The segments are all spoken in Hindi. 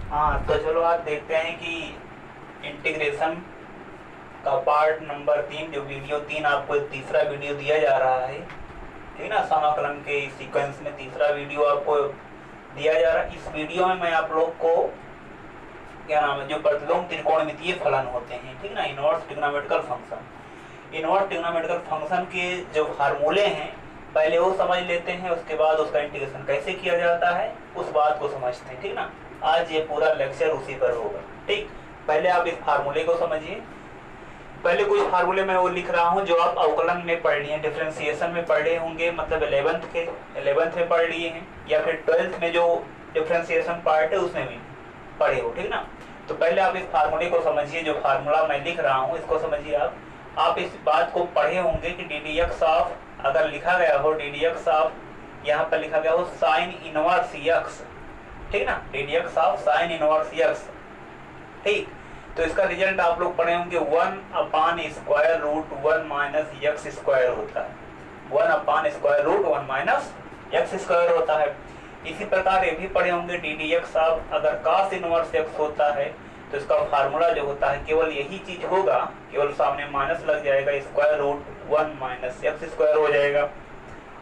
हाँ, तो चलो आज देखते हैं कि इंटीग्रेशन का पार्ट नंबर 3, जो वीडियो 3 आपको तीसरा वीडियो दिया जा रहा है, ठीक ना। समाकलन के सीक्वेंस में तीसरा वीडियो आपको दिया जा रहा है। इस वीडियो में मैं आप लोग को क्या नाम है, जो प्रतिलोम त्रिकोणमितीय फलन होते हैं, ठीक ना, inverse trigonometrical function, inverse trigonometrical function के जो फार्मूले हैं पहले वो समझ लेते हैं, उसके बाद उसका इंटीग्रेशन कैसे किया जाता है उस बात को समझते हैं, ठीक ना। आज ये पूरा लेक्चर उसी पर होगा, ठीक। पहले आप इस फार्मूले को समझिए। पहले कुछ फार्मूले मैं वो लिख रहा हूँ जो आप अवकलन में पढ़ लिए, डिफरेंशिएशन में पढ़े होंगे, मतलब 11th में पढ़ लिए हैं, या फिर 12th में जो डिफरेंशिएशन पार्ट है उसमें भी पढ़े हो, ठीक ना। तो पहले आप इस फार्मूले को समझिए, जो फार्मूला मैं लिख रहा हूँ इसको समझिए आप इस बात को पढ़े होंगे कि डी डी एक्स ऑफ, अगर लिखा गया हो डी डी एक्स ऑफ, यहाँ पर लिखा गया हो साइन इनवर्स एक्स, ठीक ना, D D x of sine inverse x, ठीक। तो इसका रिजल्ट आप लोग पढ़े होंगे 1/√1 माइनस एक्स स्क्वायर होता है, 1/√1 माइनस एक्स स्क्वायर होता है। इसी प्रकार ये भी पढ़े होंगे डी डी एक्स ऑफ, अगर कास इनवर्स एक्स होता है तो इसका फार्मूला जो होता है केवल यही चीज होगा, केवल सामने माइनस लग जाएगा, √1 माइनस एक्स स्क्वायर हो जाएगा।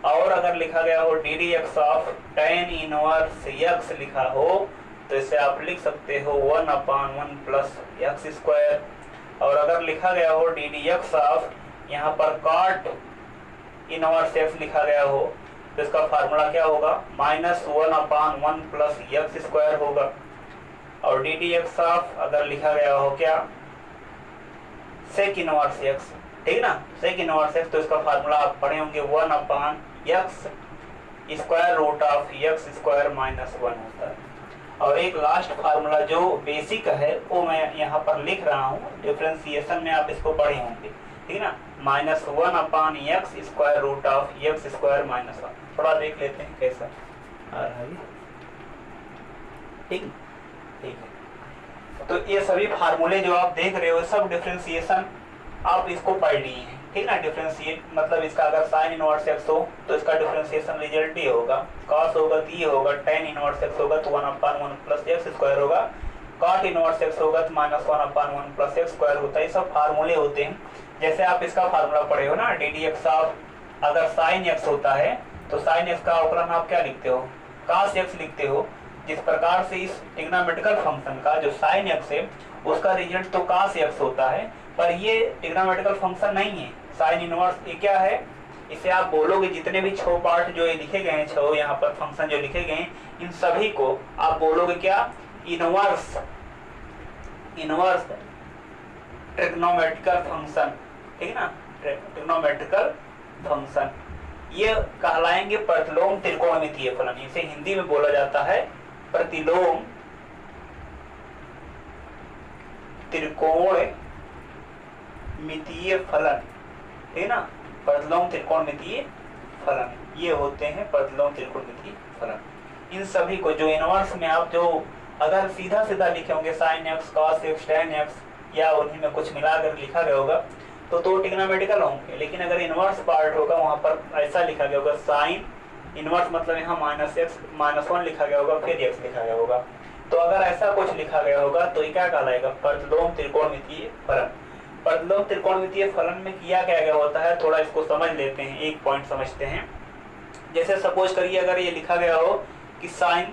और अगर लिखा गया हो D D x of tan inverse x लिखा हो तो इसे आप लिख सकते हो 1/1 प्लस एक्स स्क्वायर। और अगर लिखा गया हो डी डी एक्स ऑफ, यहाँ पर cot इनवर्स एक्स लिखा गया हो तो इसका फार्मूला क्या होगा, -1/1 प्लस एक्स स्क्वायर होगा। और डी डी एक्स ऑफ अगर लिखा गया हो क्या, सेक इनवर्स एक्स, ठीक ना, सेक इनवर्स एक्स, तो इसका फार्मूला आप पढ़े होंगे 1/x square root of x square minus 1 होता है। और एक लास्ट फार्मूला जो बेसिक है वो मैं यहाँ पर लिख रहा हूँ, डिफरेंशिएशन में आप इसको पढ़े होंगे, ठीक ना, -1/x square root of x square minus 1। थोड़ा देख लेते हैं कैसा आ रहा है, ठीक ठीक है। तो ये सभी फार्मूले जो आप देख रहे हो सब डिफरेंशिएशन आप इसको पढ़ लिए हैं, ठीक ना। डिफरेंशिएट मतलब इसका अगर साइन इनवर्स एक्स हो तो इसका डिफरेंशिएशन रिजल्ट ये होगा, कॉस होगा तो ये होगा, tan इनवर्स एक्स होगा तो 1/1 प्लस एक्स स्क्वायर होगा, cot इनवर्स एक्स होगा तो -1/1 प्लस एक्स स्क्वायर होता है। ये सब फार्मूले होते हैं। जैसे आप इसका फार्मूला पढ़े हो ना, डी डी एक्स ऑफ, अगर साइन एक्स होता है तो साइन एक्स का अवकलन आप क्या लिखते हो, cos एक्स लिखते हो। जिस प्रकार से इस ट्रिग्नोमेट्रिकल फंक्शन का जो साइन एक्स है उसका रिजल्ट तो cos एक्स होता है, पर ये ट्रिग्नोमेट्रिकल फंक्शन नहीं है, साइन इनवर्स ये क्या है, इसे आप बोलोगे जितने भी 6 पार्ट जो ये लिखे गए हैं, 6 यहाँ पर फंक्शन जो लिखे गए हैं, इन सभी को आप बोलोगे क्या, इनवर्स ट्रिग्नोमेट्रिकल फंक्शन, ठीक ना, ट्रिग्नोमेट्रिकल फंक्शन। ये कहलाएंगे प्रतिलोम त्रिकोणमितीय फलन, इसे हिंदी में बोला जाता है प्रतिलोम त्रिकोणमितीय फलन, ठीक ना, प्रतिलोम त्रिकोणमितीय फलन, ये होते हैं प्रतिलोम त्रिकोणमितीय फलन। इन सभी को जो इनवर्स में आप जो अगर सीधा सीधा लिखे होंगे sine x, cos x, tan x, या उन्हीं में कुछ मिलाकर लिखा गया होगा तो ट्रिग्नोमेट्रिकल होंगे। लेकिन अगर इनवर्स पार्ट होगा वहां पर ऐसा लिखा गया होगा, साइन इनवर्स मतलब यहाँ -1 लिखा गया होगा, फिर x लिखा गया होगा। तो अगर ऐसा कुछ लिखा गया होगा तो ये क्या कहलाएगा, प्रतिलोम त्रिकोणमितीय फलन। प्रतिलोम त्रिकोणमितीय फलन में किया क्या गया होता है, थोड़ा इसको समझ लेते हैं, एक पॉइंट समझते हैं। जैसे सपोज करिए अगर ये लिखा गया हो कि साइन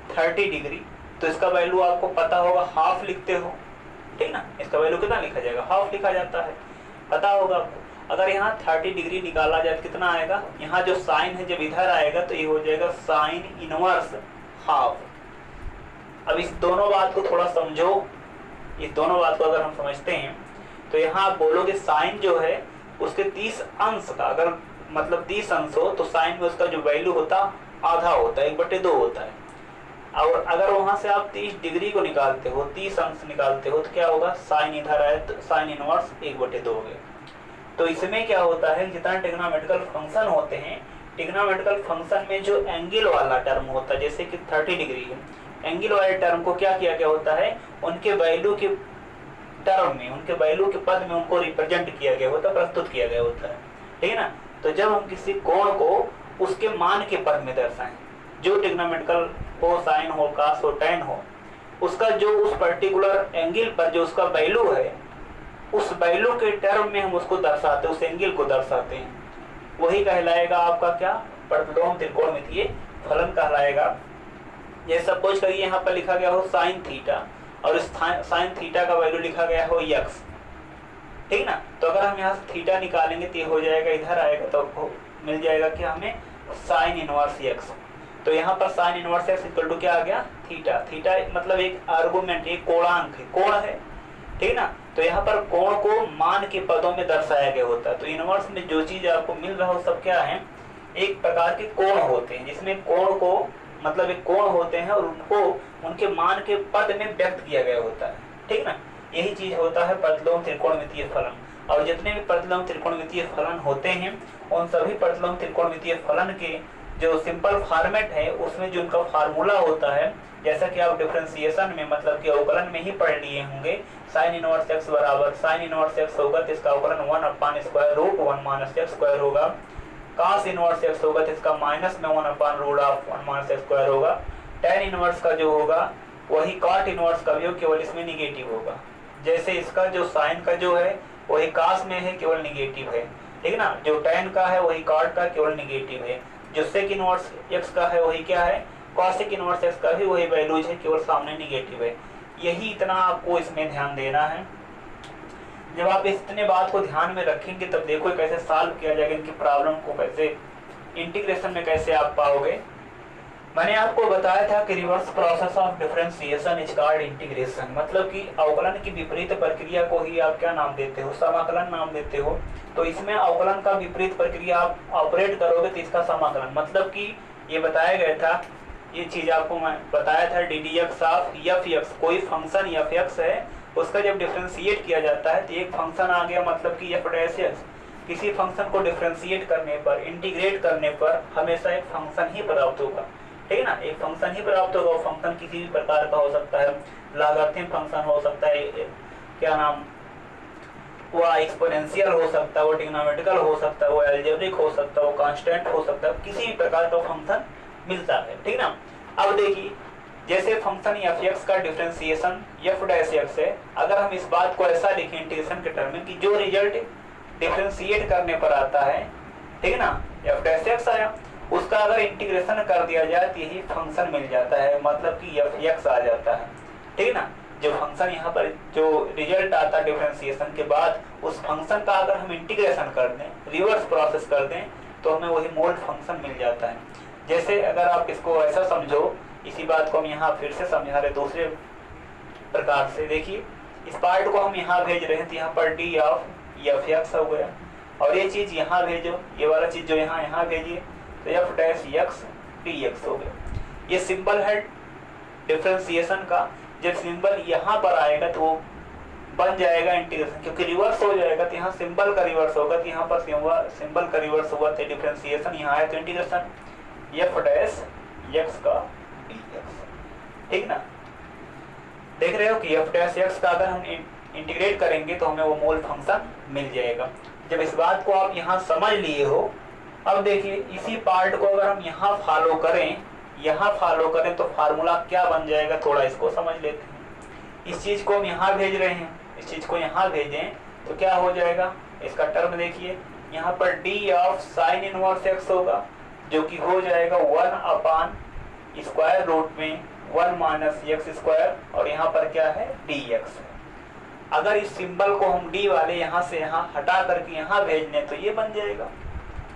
30 डिग्री, तो इसका वैल्यू आपको पता होगा, हाफ लिखते हो, ठीक ना, इसका वैल्यू कितना लिखा जाएगा, हाफ लिखा जाता है, पता होगा आपको। अगर यहाँ 30 डिग्री निकाला जाए तो कितना आएगा, यहाँ जो साइन है जब इधर आएगा तो ये हो जाएगा साइन इनवर्स हाफ। अब इस दोनों बात को थोड़ा समझो, इस दोनों बात को अगर हम समझते हैं तो यहाँ आप बोलोगे साइन जो है उसके 30 अंश का, अगर मतलब 30 अंश हो तो साइन में उसका जो वैल्यू होता आधा होता है, 1/2 होता है। और अगर वहां से आप 30 डिग्री को निकालते हो, 30 अंश निकालते हो तो क्या होगा, साइन इधर आए तो साइन इनवर्स 1/2 हो गया। तो इसमें क्या होता है, जितना ट्रिग्नोमेट्रिकल फंक्शन होते हैं, ट्रिग्नोमेट्रिकल फंक्शन में जो एंगल वाला टर्म होता है, जैसे कि 30 डिग्री है, एंगल वाले टर्म को क्या किया गया होता है, उनके वैल्यू के टर्म में, उनके वैल्यू के पद में उनको रिप्रेजेंट किया गया होता है, प्रस्तुत किया गया होता है, ठीक है ना। तो जब हम किसी कोण को उसके मान के पद में दर्शाएं, जो ट्रिग्नोमेट्रिकल हो, साइन हो, कास हो, tan हो, उसका जो उस पर्टिकुलर एंगल पर जो उसका वैल्यू है, उस वैल्यू के टर्म में हम उसको दर्शाते हैं, उस एंगल को दर्शाते हैं, वही कहलाएगा आपका क्या, प्रतिलोम त्रिकोणमितीय फलन कहलाएगा। जैसे सपोज करिए यहाँ पर लिखा गया हो साइन थीटा और इस साइन थीटा का वैल्यू लिखा गया हो यक्स, ठीक ना। तो अगर हम यहाँ से थीटा निकालेंगे तो ये हो जाएगा, इधर आएगा तो मिल जाएगा कि हमें साइन इनवर्स एक्स। तो यहाँ पर sine inverse x equal to क्या आ गया, थीटा। थीटा मतलब एक आर्गुमेंट, एक कोणांक है, कोण है, ठीक ना। तो यहाँ पर कोण को मान के पदों में दर्शाया गया होता है। तो इनवर्स में जो चीज आपको मिल रहा हो सब क्या है, एक प्रकार के कोण होते हैं, जिसमें कोण को मतलब एक कोण होते हैं और उनको उनके मान के पद में व्यक्त किया गया होता है, ठीक ना। यही चीज होता है प्रतिलोम त्रिकोणमितीय फलन। और जितने भी प्रतिलोम त्रिकोणमितीय फलन होते हैं उन सभी प्रतिलोम त्रिकोणमितीय फलन के जो सिंपल फॉर्मेट है उसमें जो उनका फार्मूला होता है, जैसा कि आप डिफरेंशिएशन में मतलब कि अवकलन में ही पढ़ लिए होंगे, साइन इनवर्स एक्स बराबर साइन इनवर्स एक्स होगा तो इसका अवकलन 1/√1 - होगा। cos इनवर्स एक्स होगा तो इसका माइनस में 1/√1 - होगा। tan इनवर्स का जो होगा वही cot इनवर्स का भी हो, केवल इसमें निगेटिव होगा। जैसे इसका जो साइन का जो है वही cos में है, केवल निगेटिव है, ठीक ना। जो tan का है वही cot का केवल निगेटिव है। जो sec इनवर्स x का है वही क्या है, cosec इनवर्स x का भी वही वैल्यूज है, केवल सामने निगेटिव है। यही इतना आपको इसमें ध्यान देना है। जब आप इतने बात को ध्यान में रखेंगे तब देखो कैसे सॉल्व किया जाएगा, इनकी प्रॉब्लम को कैसे इंटीग्रेशन में कैसे आप पाओगे। मैंने आपको बताया था कि reverse process of differentiation is called integration, मतलब कि अवकलन की विपरीत प्रक्रिया को ही आप क्या नाम देते हो, समाकलन नाम देते हो। तो इसमें अवकलन का विपरीत प्रक्रिया आप ऑपरेट करोगे तो इसका समाकलन, मतलब कि ये बताया गया था, ये चीज आपको मैं बताया था, D D x of F x, कोई फंक्शन एफ एक्स है उसका जब डिफरेंशिएट किया जाता है तो एक फंक्शन आ गया, मतलब कि एफ डैश एक्स। किसी फंक्शन को डिफरेंशिएट करने पर, इंटीग्रेट करने पर हमेशा एक फंक्शन ही प्राप्त होगा, ठीक है ना। एक फंक्शन ही प्राप्त होगा। वो फंक्शन किसी भी प्रकार का हो सकता है, लॉगरिथम फंक्शन हो सकता है, क्या नाम, वो एक्सपोनेंशियल हो सकता है, वो ट्रिग्नोमेट्रिकल हो सकता है, वो अलजेब्रिक हो सकता है, वो कांस्टेंट हो सकता है, किसी भी प्रकार का फंक्शन मिलता है, ठीक ना। अब देखिए जैसे फंक्शन एफ एक्स का डिफरेंशिएशन एफ डैश एक्स है, अगर हम इस बात को ऐसा लिखें इंटीग्रेशन के टर्म में कि जो रिजल्ट डिफरेंशिएट करने पर आता है, ठीक है ना, एफ डैश एक्स आया, उसका अगर इंटीग्रेशन कर दिया जाए तो यही फंक्शन मिल जाता है, मतलब कि एफ एक्स आ जाता है, ठीक है ना। जो फंक्शन यहाँ पर जो रिजल्ट आता है डिफरेंशिएशन के बाद, उस फंक्शन का अगर हम इंटीग्रेशन कर दें, रिवर्स प्रोसेस कर दें, तो हमें वही मोल्ड फंक्शन मिल जाता है। जैसे अगर आप इसको ऐसा समझो, इसी बात को हम यहाँ फिर से समझा रहे दूसरे प्रकार से। देखिए इस पार्ट को हम यहाँ भेज रहे हैं तो यहाँ पर डी ऑफ एफ एक्स हो गया, और ये चीज यहाँ भेजो, ये वाला चीज जो यहाँ भेजिए तो F dash x D x हो गया। ये सिंबल है डिफरेंशिएशन का। जब सिंबल यहाँ पर आएगा तो वो बन जाएगा इंटीग्रेशन, क्योंकि रिवर्स हो जाएगा तो यहाँ सिंबल का रिवर्स होगा, तो यहाँ पर सिंबल का रिवर्स हुआ तो डिफरेंशिएशन यहाँ है तो इंटीग्रेशन एफ डैश एक्स का डी एक्स, ठीक ना। देख रहे हो कि एफ डैश एक्स का अगर हम इंटीग्रेट करेंगे तो हमें वो मोल फंक्शन मिल जाएगा। जब इस बात को आप यहाँ समझ लिए हो, अब देखिए इसी पार्ट को अगर हम यहाँ फॉलो करें तो फार्मूला क्या बन जाएगा, थोड़ा इसको समझ लेते हैं। इस चीज को हम यहाँ भेज रहे हैं, इस चीज को यहाँ भेजें तो क्या हो जाएगा, इसका टर्म देखिए, यहाँ पर D of sine inverse x होगा, जो कि हो जाएगा 1/√1 - x², और यहाँ पर क्या है dx। अगर इस सिंबल को हम डी वाले यहाँ से यहाँ हटा करके यहाँ भेजने तो ये बन जाएगा,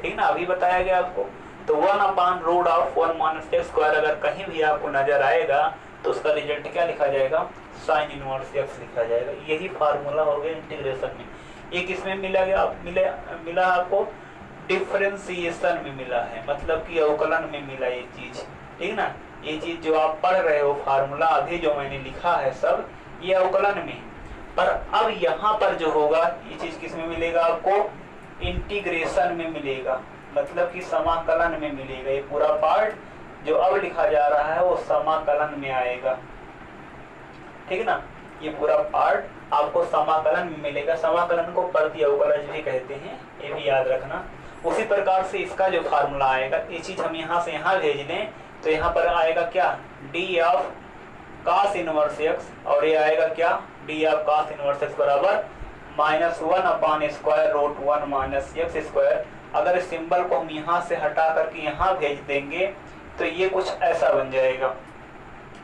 ठीक ना, अभी बताया गया आपको। तो 1/√1 - x² अगर कहीं भी आपको नजर आएगा तो उसका रिजल्ट क्या लिखा जाएगा, साइन इनवर्स एक्स लिखा जाएगा। यही फार्मूला हो गया इंटीग्रेशन में। एक इसमें मिला आपको डिफरेंशिएशन में मिला है, मतलब कि अवकलन में मिला ये चीज, ठीक ना। ये चीज जो आप पढ़ रहे हो फार्मूला अभी जो मैंने लिखा है सब ये अवकलन में, पर अब यहाँ पर जो होगा ये चीज किस में मिलेगा आपको, इंटीग्रेशन में मिलेगा, मतलब कि समाकलन में मिलेगा। ये पूरा पार्ट जो अब लिखा जा रहा है वो समाकलन में आएगा, ठीक ना। ये पूरा पार्ट आपको समाकलन में मिलेगा। समाकलन को प्रति अवकलज भी कहते हैं, ये भी याद रखना। उसी प्रकार से इसका जो फार्मूला आएगा, ये चीज हम यहाँ से यहाँ भेज दें तो यहाँ पर आएगा क्या, D of cos inverse x, और ये आएगा क्या, D of cos inverse x बराबर -1/√1 माइनस x स्क्वायर। अगर इस सिंबल को हम यहाँ से हटा करके यहाँ भेज देंगे तो ये कुछ ऐसा बन जाएगा,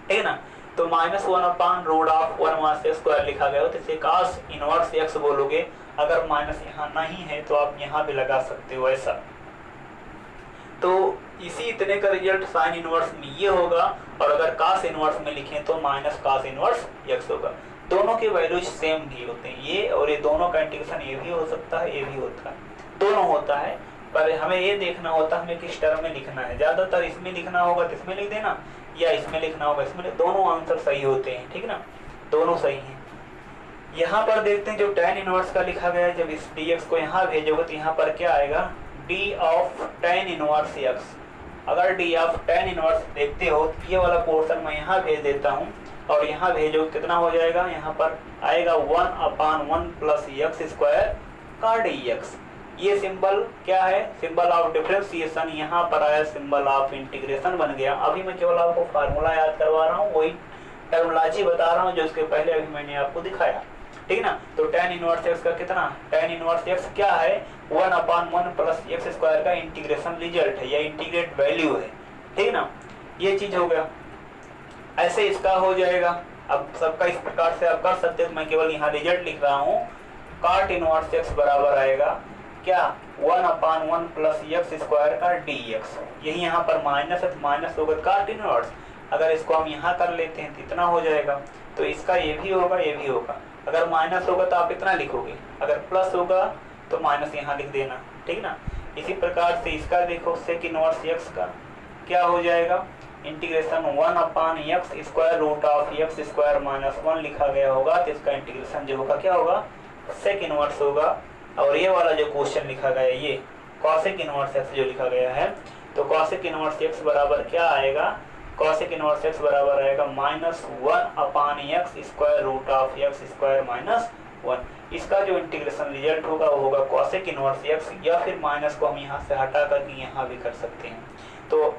ठीक है ना। तो -1/√1 माइनस x स्क्वायर लिखा गया हो, तो इसे cos इनवर्स x बोलोगे। अगर माइनस यहाँ नहीं है तो आप यहाँ भी लगा सकते हो ऐसा। तो इसी इतने का रिजल्ट साइन इनवर्स में ये होगा, और अगर cos इनवर्स में लिखें तो -cos इनवर्स x होगा। दोनों के वैल्यूज सेम भी होते हैं, ये और ये दोनों का इंटीग्रेशन ये भी हो सकता है, ये भी होता है, दोनों होता है। पर हमें ये देखना होता है हमें किस टर्म में लिखना है। ज़्यादातर इसमें लिखना होगा तो इसमें लिख देना, या इसमें लिखना होगा इसमें, दोनों आंसर सही होते हैं, ठीक ना, दोनों सही हैं। यहाँ पर देखते हैं जो tan इनवर्स का लिखा गया है, जब इस dx को यहाँ भेजोगे तो यहाँ पर क्या आएगा, d of tan inverse x। अगर d ऑफ tan इनवर्स देखते हो तो ये वाला पोर्शन मैं यहाँ भेज देता हूँ, और यहाँ भेजो कितना हो जाएगा, यहाँ पर आएगा 1/1 प्लस x स्क्वायर का dx। ये सिंबल क्या है, सिंबल ऑफ डिफरेंशिएशन, यहाँ पर आया सिंबल ऑफ इंटीग्रेशन बन गया। अभी मैं केवल आपको फार्मूला याद करवा रहा हूँ, वही टर्मिनोलॉजी बता रहा हूँ जो उसके पहले अभी मैंने आपको दिखाया, ठीक ना। तो tan इनवर्स x का कितना, tan इनवर्स x क्या है, 1/1 प्लस x स्क्वायर का इंटीग्रेशन रिजल्ट है या इंटीग्रेट वैल्यू है, ठीक ना। ये चीज हो गया, ऐसे इसका हो जाएगा। अब सबका इस प्रकार से आप कर सकते हो, मैं केवल यहाँ रिजल्ट लिख रहा हूँ। cot इनवर्स x बराबर आएगा क्या, 1/1 प्लस x स्क्वायर का dx। यही यहाँ पर माइनस है तो माइनस होगा cot इनवर्स। अगर इसको हम यहाँ कर लेते हैं तो इतना हो जाएगा, तो इसका ये भी होगा ये भी होगा। अगर माइनस होगा तो आप इतना लिखोगे, अगर प्लस होगा तो माइनस यहाँ लिख देना, ठीक ना। इसी प्रकार से इसका देखो सेक इनवर्स x का क्या हो जाएगा, integration 1/x square root of x square minus 1 लिखा गया होगा, तो इसका इंटीग्रेशन जो होगा क्या होगा, सेक इनवर्स होगा। और ये वाला जो क्वेश्चन लिखा गया है ये कॉसेक इनवर्स x जो लिखा गया है, तो कॉसेक इनवर्स x बराबर क्या आएगा, कॉसेक इनवर्स x बराबर आएगा -1/x square root of x square minus 1। इसका जो इंटीग्रेशन रिजल्ट होगा वो होगा कॉसेक इनवर्स x, या फिर माइनस को हम यहाँ से हटा करके यहाँ भी कर सकते हैं। तो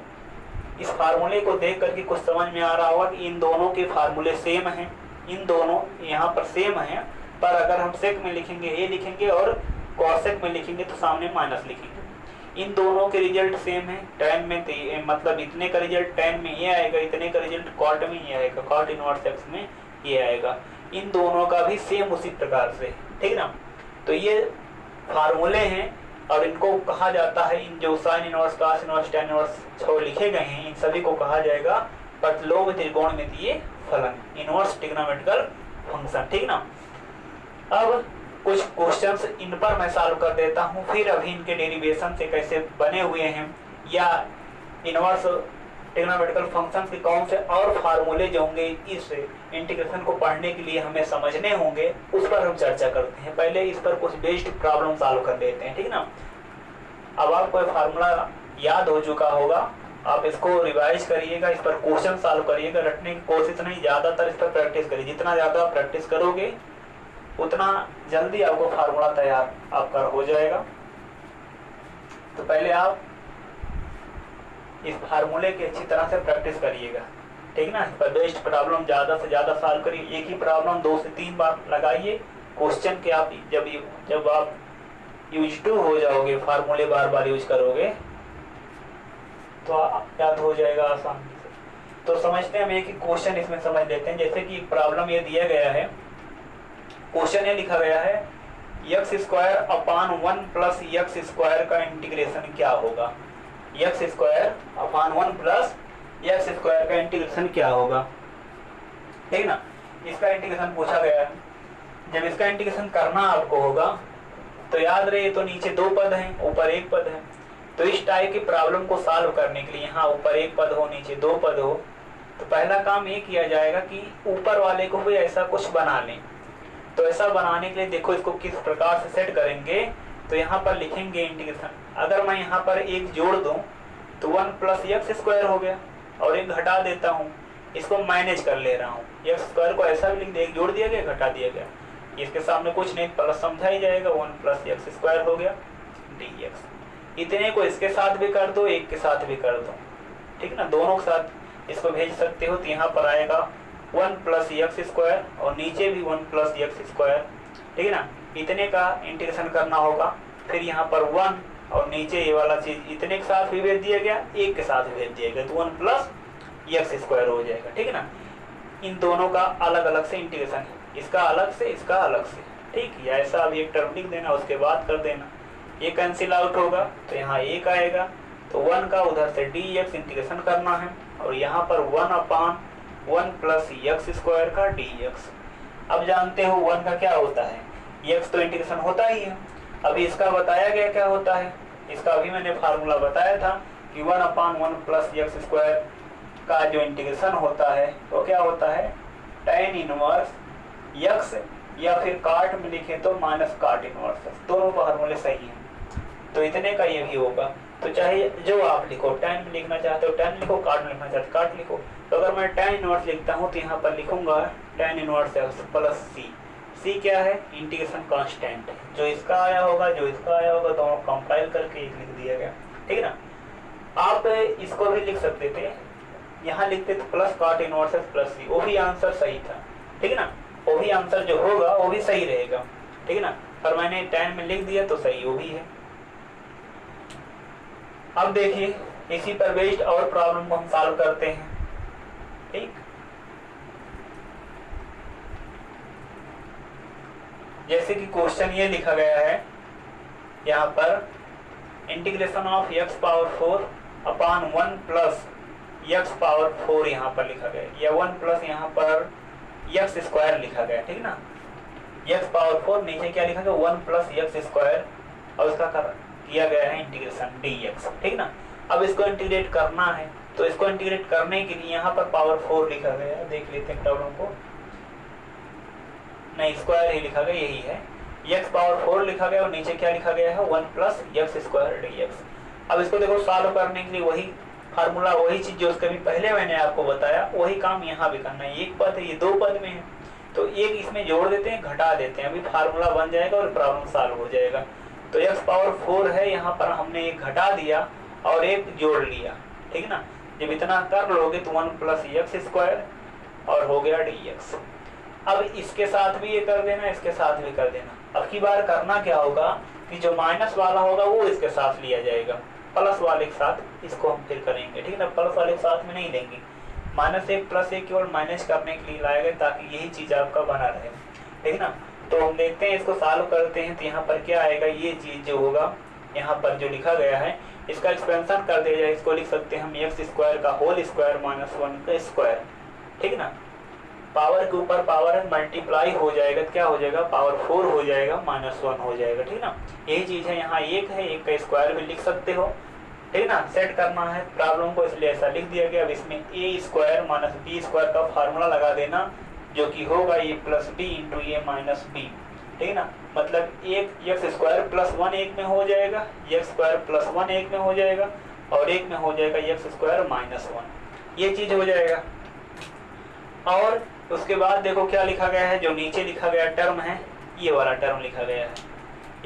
इस फार्मूले को देख करके कुछ समझ में आ रहा होगा कि इन दोनों के फार्मूले सेम हैं, इन दोनों यहाँ पर सेम हैं, पर अगर हम सेक में लिखेंगे ए लिखेंगे और कॉसेक में लिखेंगे तो सामने माइनस लिखेंगे। इन दोनों के रिजल्ट सेम है, tan में तो मतलब इतने का रिजल्ट tan में ये आएगा, इतने का रिजल्ट cot में ये आएगा, cot इनवर्स x में ये आएगा। इन दोनों का भी सेम उसी प्रकार से, ठीक ना। तो ये फार्मूले हैं और इनको कहा जाता है, इन जो sine inverse cos inverse tan inverse जो लिखे गए हैं इन सभी को कहा जाएगा प्रतिलोम त्रिकोणमितीय फलन, इनवर्स ट्रिग्नोमेट्रिकल फंक्शन, ठीक ना। अब कुछ क्वेश्चंस इन पर मैं सॉल्व कर देता हूँ, फिर अभी इनके डेरिवेशन से कैसे बने हुए हैं या इनवर्स ट्रिग्नोमेट्रिकल फंक्शंस के कौन से और फार्मूले जो होंगे इस इंटीग्रेशन को पढ़ने के लिए हमें समझने होंगे, उस पर हम चर्चा करते हैं। पहले इस पर कुछ बेस्ड प्रॉब्लम सॉल्व कर लेते हैं, ठीक ना। अब आपको फार्मूला याद हो चुका होगा, आप इसको रिवाइज करिएगा, इस पर क्वेश्चन सॉल्व करिएगा, रटने की कोशिश नहीं, ज़्यादातर इस पर प्रैक्टिस करिए। जितना ज़्यादा प्रैक्टिस करोगे उतना जल्दी आपको फार्मूला तैयार आपका हो जाएगा। तो पहले आप इस फार्मूले की अच्छी तरह से प्रैक्टिस करिएगा, ठीक ना। इस पर बेस्ड प्रॉब्लम ज़्यादा से ज़्यादा सॉल्व करिए, एक ही प्रॉब्लम 2 से 3 बार लगाइए क्वेश्चन के। आप जब आप यूज टू हो जाओगे, फार्मूले बार बार यूज करोगे तो याद हो जाएगा आसानी से। तो समझते हैं, हम एक ही क्वेश्चन इसमें समझ लेते हैं। जैसे कि प्रॉब्लम ये दिया गया है, क्वेश्चन ये लिखा गया है x square upon 1 plus x square का इंटीग्रेशन क्या होगा, x square upon 1 plus x square का इंटीग्रेशन क्या होगा, ठीक ना। इसका इंटीग्रेशन पूछा गया है। जब इसका इंटीग्रेशन करना आपको होगा तो याद रहे तो नीचे 2 पद हैं, ऊपर 1 पद है। तो इस टाइप की प्रॉब्लम को सॉल्व करने के लिए यहाँ ऊपर 1 पद हो नीचे 2 पद हो, तो पहला काम ये किया जाएगा कि ऊपर वाले को भी ऐसा कुछ बना लें। तो ऐसा बनाने के लिए देखो इसको किस प्रकार से सेट करेंगे। तो यहाँ पर लिखेंगे इंटीग्रेशन, अगर मैं यहाँ पर 1 जोड़ दूँ तो 1 प्लस x स्क्वायर हो गया, और 1 घटा देता हूँ, इसको मैनेज कर ले रहा हूँ। x स्क्वायर को ऐसा भी लिख दे, 1 जोड़ दिया गया घटा दिया गया, इसके सामने कुछ नहीं, प्लस समझा ही जाएगा, 1 प्लस x स्क्वायर हो गया dx। इतने को इसके साथ भी कर दो, 1 के साथ भी कर दो, ठीक ना, दोनों के साथ इसको भेज सकते हो। तो यहाँ पर आएगा 1 प्लस एक्स स्क्वायर और नीचे भी 1 प्लस एक्स स्क्वायर, ठीक है ना, इतने का इंटीग्रेशन करना होगा। फिर यहाँ पर 1 और नीचे ये वाला चीज इतने के साथ भी भेज दिया गया, एक के साथ भेज दिया गया, तो 1 प्लस एक्स स्क्वायर हो जाएगा, ठीक है ना। इन दोनों का अलग अलग से इंटीग्रेशन है, इसका अलग से, इसका अलग से, ठीक। या ऐसा अभी एक टर्म लिख देना, उसके बाद कर देना, ये कैंसिल आउट होगा तो यहाँ एक आएगा, तो 1 का उधर से डी एक्स इंटीग्रेशन करना है, और यहाँ पर 1/1 प्लस एक्स स्क्वायर का डी एक्स। अब जानते हो 1 का क्या होता है, एक्स तो इंटीग्रेशन होता ही है। अभी इसका बताया गया क्या होता है, इसका अभी मैंने फार्मूला बताया था कि 1/1 प्लस एक्स स्क्वायर का जो इंटीग्रेशन होता है वो क्या होता है, tan इनवर्स एक्स, या फिर काट में लिखे तो माइनस काट इनवर्स, दोनों फार्मूले सही हैं। तो इतने का ये भी होगा, तो चाहे जो आप लिखो, tan में लिखना चाहते हो tan लिखो, काट में लिखना चाहते हो काट लिखो। तो अगर मैं tan इनवर्स लिखता हूँ तो यहाँ पर लिखूंगा tan इनवर्स एक्स प्लस सी क्या है, इंटीग्रेशन कांस्टेंट, जो इसका आया होगा जो इसका आया होगा दोनों कंपाइल करके एक लिख दिया गया, ठीक है ना। आप इसको भी लिख सकते थे, यहाँ लिखते थे plus cot inverse x plus सी, वो भी आंसर सही था, ठीक है ना, वो भी आंसर जो होगा वो भी सही रहेगा, ठीक है ना। पर मैंने tan में लिख दिया तो सही वो भी है। अब देखिए इसी पर बेस्ड और प्रॉब्लम को हम सॉल्व करते हैं, ठीक। जैसे कि क्वेश्चन ये लिखा गया है यहाँ पर, integration of x power 4 upon 1 plus x power 4 यहाँ पर लिखा गया, या 1 प्लस यहाँ पर x स्क्वायर लिखा गया, ठीक ना, x पावर 4 नीचे क्या लिखा गया 1 प्लस x स्क्वायर, और उसका किया गया है इंटीग्रेशन dx, ठीक ना। अब इसको इंटीग्रेट करना है, तो इसको इंटीग्रेट करने के लिए यहाँ पर पावर 4 लिखा गया है, देख लेते हैं प्रॉब्लम को, नहीं स्क्वायर ही लिखा गया, यही है, x पावर 4 लिखा गया और नीचे क्या लिखा गया है 1 प्लस एक्स स्क्वायर dx। अब इसको देखो सॉल्व करने के लिए वही फार्मूला, वही चीज जो उसके भी पहले मैंने आपको बताया, वही काम यहाँ भी करना है। एक पद है, ये दो पद में है, तो एक इसमें जोड़ देते हैं, घटा देते हैं, अभी फार्मूला बन जाएगा और प्रॉब्लम सॉल्व हो जाएगा। तो x पावर 4 है, यहाँ पर हमने एक घटा दिया और एक जोड़ लिया, ठीक ना। जब इतना कर लोगे तो 1 प्लस एक्स स्क्वायर और हो गया dx। अब इसके साथ भी ये कर देना, इसके साथ भी कर देना। अब की बार करना क्या होगा कि जो माइनस वाला होगा वो इसके साथ लिया जाएगा, प्लस वाले के साथ इसको हम फिर करेंगे, ठीक है ना। प्लस वाले के साथ में नहीं लेंगे, -1 प्लस 1 केवल माइनस करने के लिए लाया गया ताकि यही चीज आपका बना रहे, ठीक है ना। तो हम देखते हैं, इसको सॉल्व करते हैं, तो यहाँ पर क्या आएगा, ये चीज जो होगा यहाँ पर जो लिखा गया है इसका एक्सपेंशन कर दिया जाए, इसको लिख सकते हैं हम एक्स स्क्वायर का होल स्क्वायर माइनस 1 का स्क्वायर, ठीक है ना। पावर के ऊपर पावर मल्टीप्लाई हो जाएगा, क्या हो जाएगा पावर 4 हो जाएगा, -1 हो जाएगा, ठीक ना। यही चीज है, यहाँ एक है, एक का स्क्वायर भी लिख सकते हो, ठीक ना। सेट करना है प्रॉब्लम को, इसलिए ऐसा लिख दिया गया। अब इसमें a square minus b square का फार्मूला लगा देना, जो कि होगा a plus b into A minus b, ठीक है ना। मतलब एक एक्स स्क्वायर प्लस 1 एक में हो जाएगा, एक्स स्क्वायर प्लस 1 एक में हो जाएगा, और एक में हो जाएगा एक्स स्क्वायर माइनस 1, ये चीज हो जाएगा। और उसके बाद देखो क्या लिखा गया है, जो नीचे लिखा गया टर्म है, ये वाला टर्म लिखा गया है,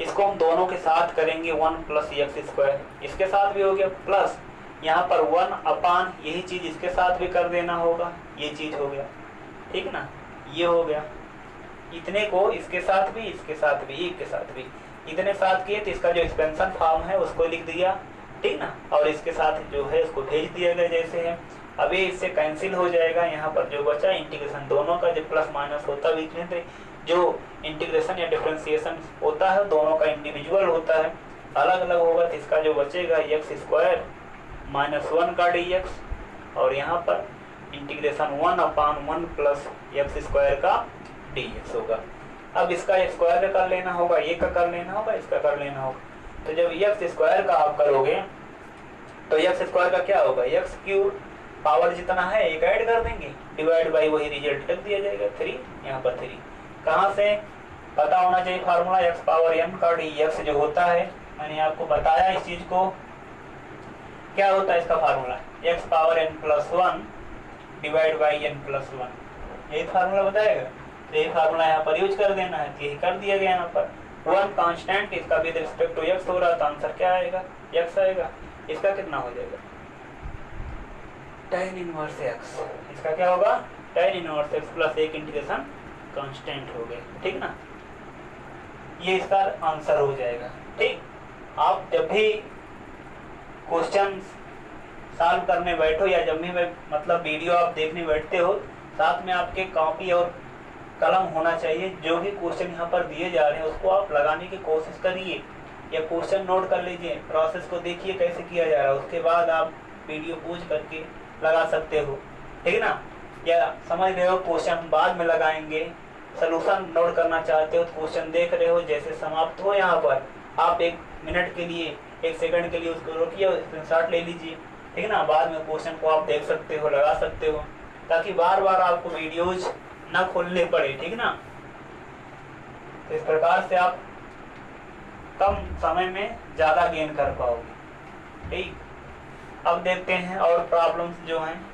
इसको हम दोनों के साथ करेंगे 1 प्लस एक्स स्क्वायर, इसके साथ भी हो गया, प्लस यहाँ पर 1 अपान यही चीज इसके साथ भी कर देना होगा, ये चीज हो गया, ठीक ना, ये हो गया। इतने को इसके साथ भी, इसके साथ भी, एक के साथ भी, इतने साथ किए तो इसका जो एक्सपेंशन फॉर्म है उसको लिख दिया, ठीक ना, और इसके साथ जो है उसको भेज दिया गया जैसे है। अब ये इससे कैंसिल हो जाएगा, यहाँ पर जो बचा इंटीग्रेशन दोनों का जब प्लस माइनस होता बीच में, तो जो इंटीग्रेशन या डिफरेंशिएशन होता है दोनों का इंडिविजुअल होता है, अलग अलग होगा, तो इसका जो बचेगा एक्स स्क्वायर -1 का dx, और यहाँ पर इंटीग्रेशन 1/1 प्लस एक्स स्क्वायर का dx होगा। अब इसका स्क्वायर का कर लेना होगा, ये का कर लेना होगा, इसका कर लेना होगा। तो जब एक्स स्क्वायर का आप करोगे तो एक्स स्क्वायर का क्या होगा, एक्स क्यूब, पावर जितना है एक ऐड कर देंगे, डिवाइड बाई वही रिजल्ट रख दिया जाएगा 3, यहाँ पर 3 कहाँ से पता होना चाहिए फार्मूला, x पावर n का dx जो होता है, मैंने आपको बताया इस चीज को, क्या होता है इसका formula, x power n plus 1 divide by n plus 1, यही फार्मूला बताएगा। तो यही फार्मूला यहाँ पर यूज कर देना है, यही कर दिया गया यहाँ पर। 1 कांस्टेंट, इसका विद रिस्पेक्ट टू x हो रहा है, तो आंसर क्या आएगा, x आएगा। इसका कितना हो जाएगा, tan इनवर्स x, इसका क्या होगा tan इनवर्स x प्लस एक इंटीग्रेशन कांस्टेंट हो गया, ठीक ना। ये इसका आंसर हो जाएगा। ठीक, आप जब भी क्वेश्चन सॉल्व करने बैठो या जब भी मतलब वीडियो आप देखने बैठते हो, साथ में आपके कॉपी और कलम होना चाहिए। जो भी क्वेश्चन यहाँ पर दिए जा रहे हैं उसको आप लगाने की कोशिश करिए या क्वेश्चन नोट कर लीजिए, प्रोसेस को देखिए कैसे किया जा रहा है, उसके बाद आप वीडियो पूछ करके लगा सकते हो, ठीक ना। या समझ रहे हो क्वेश्चन बाद में लगाएंगे, सलूशन नोट करना चाहते हो तो क्वेश्चन देख रहे हो, जैसे समाप्त हो यहाँ पर आप 1 मिनट के लिए 1 सेकंड के लिए उसको रोकिए, स्क्रीनशॉट ले लीजिए, ठीक ना। बाद में क्वेश्चन को आप देख सकते हो, लगा सकते हो, ताकि बार बार आपको वीडियोज ना खोलने पड़े, ठीक ना। तो इस प्रकार से आप कम समय में ज़्यादा गेन कर पाओगे। ठीक, अब देखते हैं और प्रॉब्लम्स जो हैं।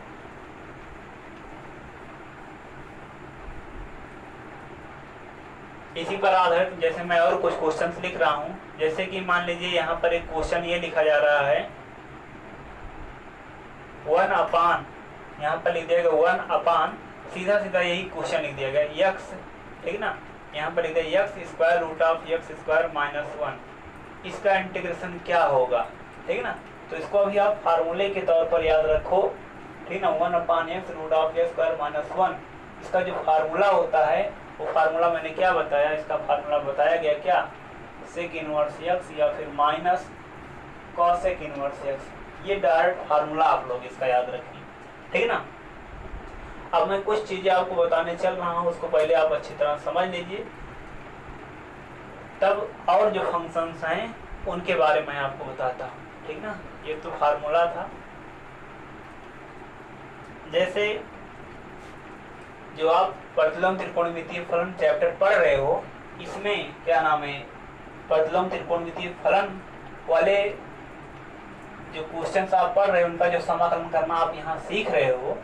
इसी पर आधारित जैसे मैं और कुछ क्वेश्चंस लिख रहा हूं, जैसे कि मान लीजिए यहाँ पर एक क्वेश्चन ये लिखा जा रहा है 1 अपान, यहाँ पर लिख दिया गया 1 अपान, सीधा सीधा यही क्वेश्चन लिख दिया गया x, ठीक ना। यहाँ पर लिख दिया x square root of x square minus 1, इसका इंटीग्रेशन क्या होगा, ठीक ना। तो इसको अभी आप फार्मूले के तौर पर याद रखो, ठीक ना। 1 upon x root of x square minus 1, इसका जो फार्मूला होता है वो फार्मूला मैंने क्या बताया, इसका फार्मूला बताया गया क्या, सेक इनवर्स x या फिर माइनस कॉसेक इनवर्स x। ये डायरेक्ट फार्मूला आप लोग इसका याद रखिए, ठीक ना। अब मैं कुछ चीजें आपको बताने चल रहा हूँ, उसको पहले आप अच्छी तरह समझ लीजिए, तब और जो फंक्शंस हैं उनके बारे में आपको बताता हूँ, ठीक ना। ये तो फार्मूला था। जैसे जो आप प्रतिलोम त्रिकोणमितीय फलन चैप्टर पढ़ रहे हो, इसमें क्या नाम है, प्रतिलोम त्रिकोणमितीय फलन वाले जो क्वेश्चंस आप पढ़ रहे हो उनका जो समाकलन करना आप यहाँ सीख रहे हो,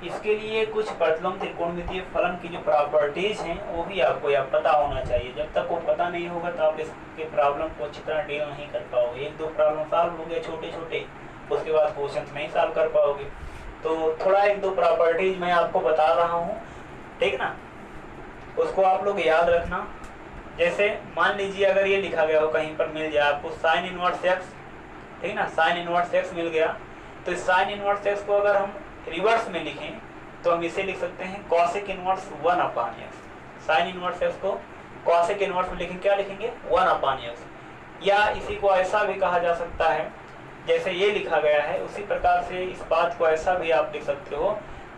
इसके लिए कुछ प्रतिलोम त्रिकोणमितीय फलन की जो प्रॉपर्टीज हैं वो भी आपको या पता होना चाहिए। जब तक वो पता नहीं होगा तो आप इसके प्रॉब्लम को अच्छी तरह डील नहीं कर पाओगे। 1-2 प्रॉब्लम सॉल्व हो गए छोटे छोटे, उसके बाद क्वेश्चन नहीं सॉल्व कर पाओगे। तो थोड़ा 1-2 प्रॉपर्टीज मैं आपको बता रहा हूँ, ठीक ना, उसको आप लोग याद रखना। जैसे मान लीजिए अगर ये लिखा गया हो कहीं पर मिल जाए आपको साइन इनवर्स एक्स, ठीक ना, साइन इनवर्स एक्स मिल गया, तो साइन इनवर्स एक्स को अगर हम रिवर्स में लिखें तो हम इसे लिख सकते हैं कॉसेक इनवर्स 1 अपान एक्स। साइन इनवर्स एक्स को कॉसेक इनवर्स में लिखें, क्या लिखेंगे 1 अपान एक्स। या इसी को ऐसा भी कहा जा सकता है जैसे ये लिखा गया है, उसी प्रकार से इस बात को ऐसा भी आप लिख सकते हो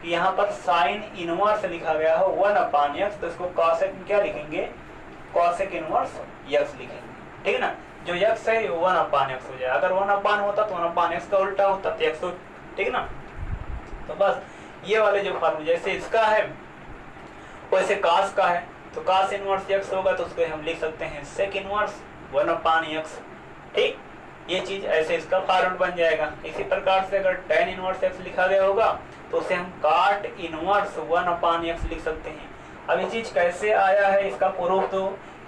कि यहाँ पर साइन इनवर्स लिखा गया हो 1 अपान एक्स, तो इसको कॉसेक में क्या लिखेंगे, कॉसेक इनवर्स एक्स लिखेंगे, ठीक है ना। जो एक्स है 1 अपान एक्स हो जाए, अगर 1 अपान होता तो 1 अपान एक्स का उल्टा होता तो एक्स, ठीक है ना। तो बस ये वाले जो फार्मूला जैसे इसका है वैसे कास का है, तो कास इनवर्स एक्स होगा तो उसको हम लिख सकते हैं सेक इनवर्स 1 अपान एक्स, ठीक। ये चीज ऐसे इसका फार्मूला बन जाएगा। इसी प्रकार से अगर tan इनवर्स एक्स लिखा गया होगा तो उसे हम काट इनवर्स 1 अपान एक्स लिख सकते हैं। अब ये चीज कैसे आया है इसका प्रूफ तो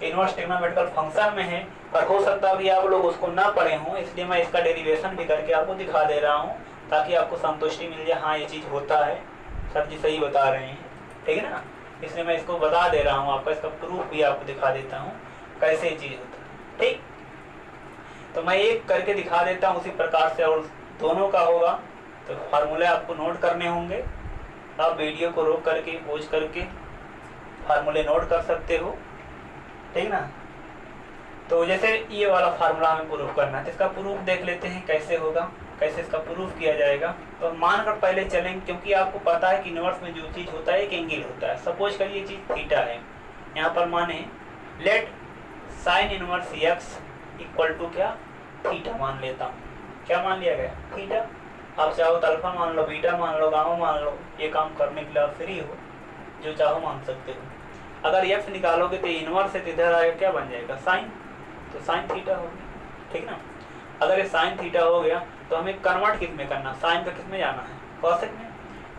इनवर्स ट्रिग्नोमेट्रिकल फंक्शन में है, पर हो सकता है आप लोग उसको ना पढ़े हों, इसलिए मैं इसका डेरिवेशन भी करके आपको दिखा दे रहा हूँ ताकि आपको संतुष्टि मिल जाए, हाँ ये चीज होता है, सर जी सही बता रहे हैं, ठीक है ना। इसलिए मैं इसको बता दे रहा हूँ आपका, इसका प्रूफ भी आपको दिखा देता हूँ कैसे ये चीज होता है, ठीक। तो मैं एक करके दिखा देता हूँ उसी प्रकार से, और दोनों का होगा तो फार्मूले आपको नोट करने होंगे। आप वीडियो को रोक करके पॉज करके फार्मूले नोट कर सकते हो, ठीक ना। तो जैसे ये वाला फार्मूला हमें प्रूफ करना है तो इसका प्रूफ देख लेते हैं कैसे होगा, कैसे इसका प्रूफ किया जाएगा। तो मानकर पहले चलेंगे, क्योंकि आपको पता है कि इनवर्स में जो चीज़ होता है एक एंगल होता है। सपोज करिए ये चीज़ थीटा है, यहाँ पर माने let sine inverse x equal to क्या, थीटा मान लेता हूँ। क्या मान लिया गया, थीटा। आप चाहो तो अल्फा मान लो, बीटा मान लो, गामा मान लो, ये काम करने के लिए आप फ्री हो, जो चाहो मान सकते हो। अगर एक्स निकालोगे तो इनवर्स से इधर आएगा, क्या बन जाएगा साइन, तो साइन थीटा हो गया, ठीक ना। अगर ये साइन थीटा हो गया तो हमें कन्वर्ट किस में करना, साइन का किस में जाना है, कॉसेक में।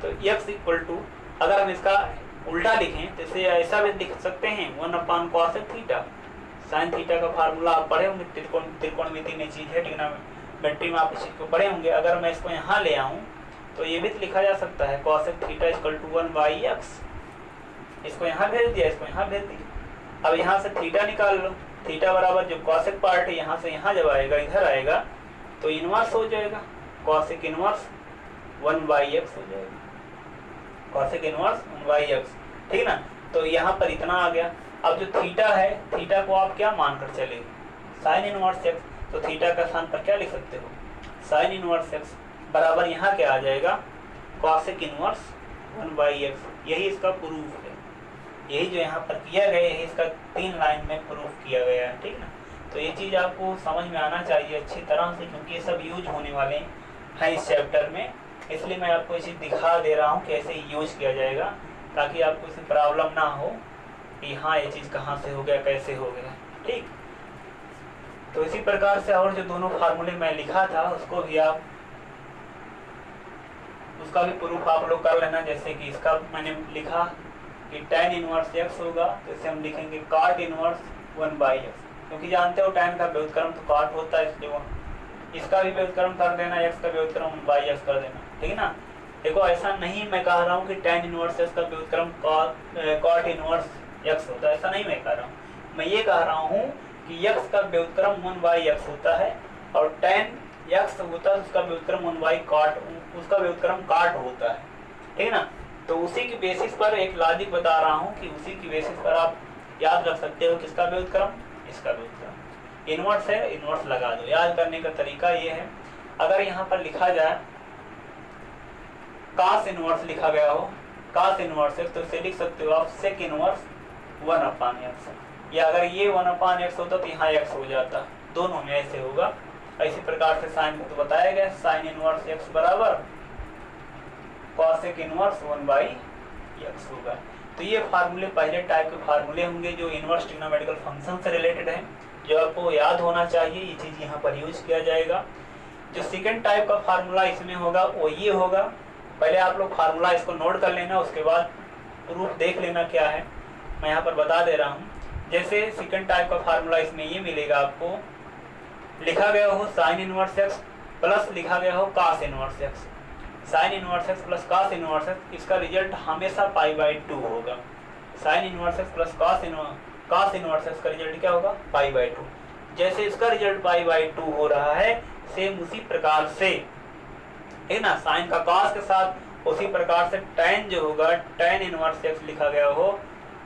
तो एक्स इक्वल टू, अगर हम इसका उल्टा लिखें तो इसे ऐसा भी लिख सकते हैं 1 अपान कॉसेक थीटा। साइन थीटा का फार्मूला आप पढ़े होंगे, त्रिकोणमिति में चीज़ है, ट्रिग्नोमेट्री में आप इस चीज़ को पढ़े होंगे। अगर मैं इसको यहाँ ले आऊँ तो ये भी तो लिखा जा सकता है cosec theta equal to 1/x। इसको यहाँ भेज दिया, इसको यहाँ भेज दिया। अब यहाँ से थीटा निकाल लो, थीटा बराबर जो cosec पार्ट है यहाँ से यहाँ जब आएगा इधर आएगा तो इनवर्स हो जाएगा, cosec इनवर्स 1/x हो जाएगा, cosec इनवर्स 1/x, ठीक ना। तो यहाँ पर इतना आ गया। अब जो थीटा है, थीटा को आप क्या मानकर चलेंगे, साइन इनवर्स x, तो थीटा का स्थान पर क्या लिख सकते हो, साइन इनवर्स x बराबर यहाँ क्या आ जाएगा, cosec इनवर्स 1/x। यही इसका प्रूफ है, यही जो यहाँ पर किया गया है इसका 3 लाइन में प्रूफ किया गया है, ठीक ना। तो ये चीज़ आपको समझ में आना चाहिए अच्छी तरह से, क्योंकि ये सब यूज होने वाले हैं इस चैप्टर में, इसलिए मैं आपको ये चीज़ दिखा दे रहा हूँ कैसे यूज किया जाएगा, ताकि आपको इसमें प्रॉब्लम ना हो कि हाँ ये चीज़ कहाँ से हो गया, कैसे हो गया, ठीक। तो इसी प्रकार से और जो दोनों फार्मूले मैं लिखा था उसको भी आप, उसका भी प्रूफ आप लोग कर लेना। जैसे कि इसका मैंने लिखा कि tan इनवर्स x होगा, तो इसे हम लिखेंगे cot इनवर्स 1/x, क्योंकि जानते हो tan का व्युत्क्रम तो cot होता है, इसलिए वो इसका भी व्युत्क्रम कर देना, x का व्युत्क्रम 1/x कर देना, ठीक है ना। देखो ऐसा नहीं मैं कह रहा हूँ कि tan इनवर्स x का व्युत्क्रम cot इनवर्स x होता है, ऐसा नहीं मैं कह रहा हूँ। मैं ये कह रहा हूँ कि x का व्युत्क्रम 1/x होता है और tan x होता है उसका व्युत्क्रम 1/cot, उसका व्युत्क्रम cot होता है, ठीक है ना। तो उसी की बेसिस पर एक लॉजिक बता रहा हूँ कि उसी की बेसिस पर आप याद रख सकते हो किसका व्युत्क्रम, इसका व्युत्क्रम। इनवर्स है, इनवर्स लगा दो। याद करने का तरीका ये है, अगर यहाँ पर लिखा जाए cos इनवर्स लिखा गया हो, cos इनवर्स है, तो इसे लिख सकते हो आप sec इनवर्स 1/x, या अगर ये 1/x होता तो यहाँ x हो जाता, दोनों में ऐसे होगा। इसी प्रकार से साइन तो बताया गया, साइन इनवर्स x बराबर cosec इनवर्स 1/x होगा। तो ये फार्मूले पहले टाइप के फार्मूले होंगे जो इनवर्स ट्रिग्नोमेट्रिकल फंक्शन से रिलेटेड हैं, जो आपको याद होना चाहिए, ये चीज़ यहाँ पर यूज किया जाएगा। जो सेकंड टाइप का फार्मूला इसमें होगा वो ये होगा, पहले आप लोग फार्मूला इसको नोट कर लेना, उसके बाद प्रूफ देख लेना क्या है, मैं यहाँ पर बता दे रहा हूँ। जैसे सेकंड टाइप का फार्मूला इसमें ये मिलेगा आपको, लिखा गया हो साइन इनवर्स x प्लस लिखा गया हो cos inverse x, sign inverse x plus cos inverse x, इसका रिजल्ट हमेशा π/2 होगा। Sign inverse x plus cos inverse x का रिजल्ट क्या होगा, π/2। जैसे इसका रिजल्ट π/2 हो रहा है, सेम उसी प्रकार से है ना, साइन का cos के साथ उसी प्रकार से tan जो होगा, tan इनवर्स x लिखा गया हो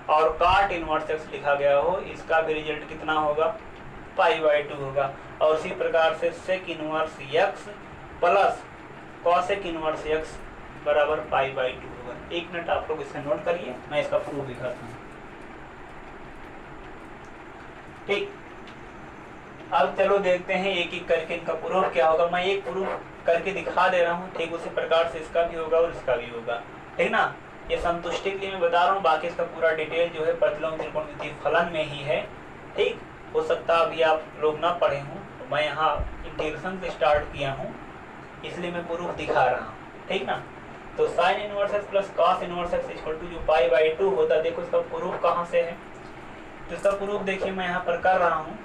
और cot इनवर्स x लिखा गया हो, इसका भी रिजल्ट कितना होगा, π/2 होगा। और उसी प्रकार से sec inverse x plus cosec inverse x बराबर π/2 होगा। एक मिनट आप लोग इसे नोट करिए, मैं इसका प्रूफ दिखाता हूँ, ठीक। अब चलो देखते हैं एक एक करके इनका प्रूफ क्या होगा। मैं एक प्रूफ करके दिखा दे रहा हूँ, ठीक। उसी प्रकार से इसका भी होगा और इसका भी होगा, ठीक ना। ये संतुष्टि के लिए मैं बता रहा हूँ, बाकी इसका पूरा डिटेल जो है प्रतिलोम त्रिकोणमितीय फलन में ही है, ठीक। हो सकता है अभी आप लोग ना पढ़े हों, तो मैं यहाँ इंटीग्रेशन से स्टार्ट किया हूँ, इसलिए मैं प्रूफ दिखा रहा हूँ, ठीक ना। तो sine inverse x plus cos inverse x equal to जो π/2 होता है, देखो इसका प्रूफ कहाँ से है। तो इसका प्रूफ देखिए मैं यहाँ पर कर रहा हूँ,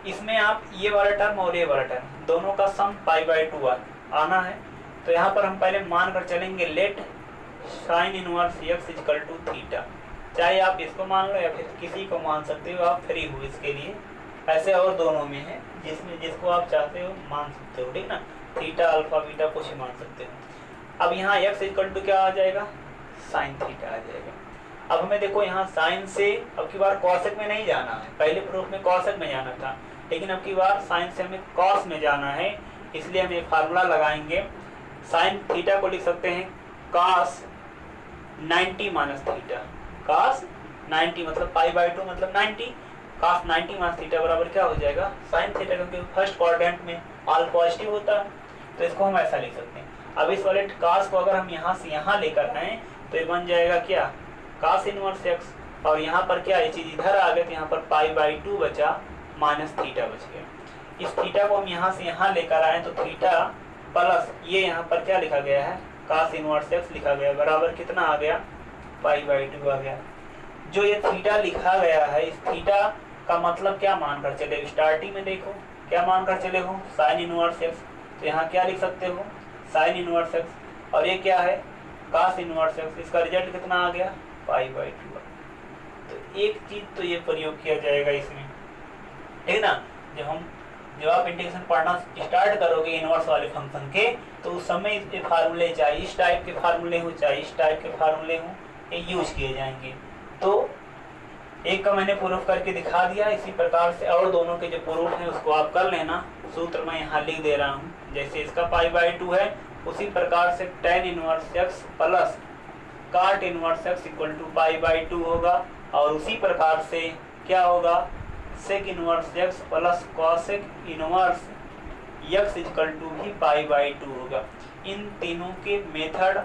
इसमें आप ये वाला टर्म और ये वाला टर्म दोनों का सम π/2 आना है। तो यहाँ पर हम पहले मान कर चलेंगे let sine inverse x equal to theta, चाहे आप इसको मान लो या फिर किसी को मान सकते हो, आप फ्री हो इसके लिए, ऐसे और दोनों में है, जिसमें जिसको आप चाहते हो मान सकते हो, ठीक ना। थीटा अल्फा बीटा कुछ ही मान सकते हो। अब यहाँ x इक्वल टू क्या आ जाएगा, साइन थीटा आ जाएगा। अब हमें देखो यहाँ साइन से अब की बार कॉसेक में नहीं जाना है, पहले प्रूफ में कॉसेक में जाना था, लेकिन अब की बार साइन से हमें कॉस में जाना है, इसलिए हम एक फार्मूला लगाएंगे। साइन थीटा को लिख सकते हैं cos 90 माइनस थीटा, cos 90 मतलब π/2 मतलब 90, cos 90 माइनस थीटा बराबर क्या हो जाएगा, साइन थीटा, क्योंकि फर्स्ट क्वाड्रेंट में ऑल पॉजिटिव होता है, तो इसको हम ऐसा लिख सकते हैं। अब इस वाले cos को अगर हम यहाँ से यहाँ लेकर आए तो ये बन जाएगा क्या, cos इनवर्स x, और यहाँ पर क्या ये चीज़ इधर आ गई, तो यहाँ पर π/2 बचा, माइनस थीटा बच गया। इस थीटा को हम यहाँ से यहाँ लेकर आए तो थीटा प्लस ये यहाँ पर क्या लिखा गया है, cos इनवर्स x लिखा गया, बराबर कितना आ गया, π/2 आ गया। जो ये थीटा लिखा गया है, इस थीटा का मतलब क्या मानकर चले, स्टार्टिंग में देखो क्या मानकर चले हो, साइन इनवर्स x, तो यहाँ क्या लिख सकते हो, साइन इनवर्स एक्स, और ये क्या है, कास इनवर्स एक्स। इसका रिजल्ट कितना आ गया, π/2। तो एक चीज तो ये प्रयोग किया जाएगा इसमें, ठीक ना। जब आप इंटीग्रेशन पढ़ना स्टार्ट करोगे इनवर्स वाले फंक्शन के, तो उस समय इसके फार्मूले चाहे इस टाइप के फार्मूले हो चाहे इस टाइप के फार्मूले हो, ये यूज किए जाएंगे। तो एक का मैंने प्रूफ करके दिखा दिया, इसी प्रकार से और दोनों के जो प्रूफ है उसको आप कर लेना। सूत्र मैं यहाँ लिख दे रहा हूँ, जैसे इसका π/2 है, उसी प्रकार से tan inverse x plus cot inverse x equal to π/2 होगा, और उसी प्रकार से क्या होगा, sec inverse x plus cosec inverse x equal to भी π/2 होगा। इन तीनों के मेथड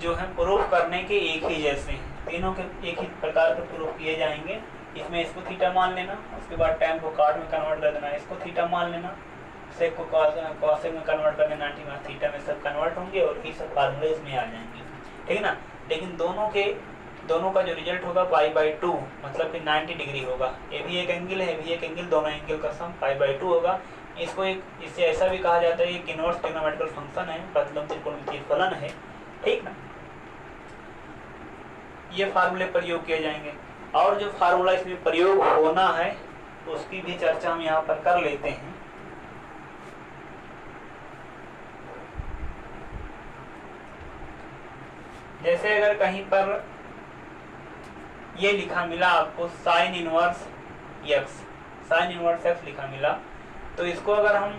जो है प्रूफ करने के एक ही जैसे हैं, तीनों के एक ही प्रकार के प्रूफ किए जाएंगे। इसमें इसको थीटा मान लेना, उसके बाद tan को काट में कन्वर्ट कर देना, इसको थीटा मान लेना, सेक को कॉसेक में कन्वर्ट कर देना, थीटा में सब कन्वर्ट होंगे और ये सब फार्मूले इसमें आ जाएंगे, ठीक ना। लेकिन दोनों का जो रिजल्ट होगा π/2, मतलब कि 90 डिग्री होगा। ये भी एक एंगल है, ये भी एक एंगल, दोनों एंगल का सम π/2 होगा। इसको इससे ऐसा भी कहा जाता है एक इनवर्स ट्रिग्नोमेट्रिकल फंक्शन है, प्रतिलोम त्रिकोणमितीय फलन है, ठीक ना। ये फार्मूले प्रयोग किए जाएंगे, और जो फार्मूला इसमें प्रयोग होना है उसकी भी चर्चा हम यहाँ पर कर लेते हैं। जैसे अगर कहीं पर ये लिखा मिला आपको साइन इनवर्स एक्स लिखा मिला, तो इसको अगर हम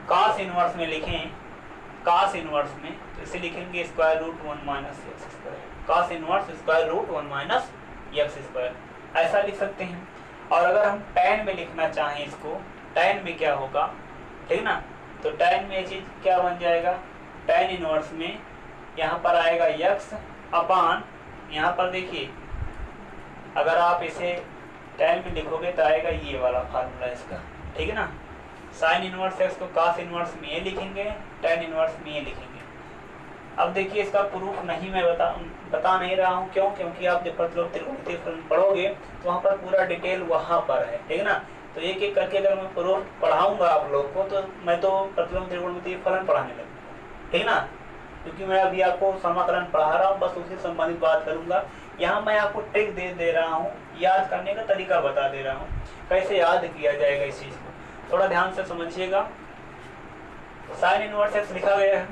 कास इनवर्स में लिखें, कास इनवर्स में, तो इसे लिखेंगे √1 माइनस एक्स स्क्वायर, कास इनवर्स √1 माइनस एक्स स्क्वायर, ऐसा लिख सकते हैं। और अगर हम tan में लिखना चाहें इसको, tan में क्या होगा, ठीक ना, तो tan में ये चीज क्या बन जाएगा, tan इनवर्स में यहाँ पर आएगा x अपान, यहाँ पर देखिए अगर आप इसे tan में लिखोगे तो आएगा ये वाला फार्मूला इसका, ठीक है ना। साइन इनवर्स एक्स को कास इनवर्स में ये लिखेंगे, tan इनवर्स में ये लिखेंगे। अब देखिए इसका प्रूफ नहीं मैं बता नहीं रहा हूँ, क्यों, क्योंकि आप जब प्रतिलोम त्रिकोणमितीय फलन पढ़ोगे तो वहाँ पर पूरा डिटेल वहाँ पर है, ठीक है ना। तो एक एक करके अगर मैं प्रूफ पढ़ाऊंगा आप लोग को, तो मैं तो प्रतिलोम त्रिकोणमितीय फलन पढ़ाने लगूंगा, ठीक ना, क्योंकि मैं अभी आपको समाकलन पढ़ा रहा हूँ, बस उससे संबंधित बात करूंगा। यहाँ मैं आपको ट्रिक दे रहा हूँ, याद करने का तरीका बता दे रहा हूँ, कैसे याद किया जाएगा इस चीज़ को, थोड़ा ध्यान से समझिएगा। साइन इनवर्स एक्स लिखा गया है,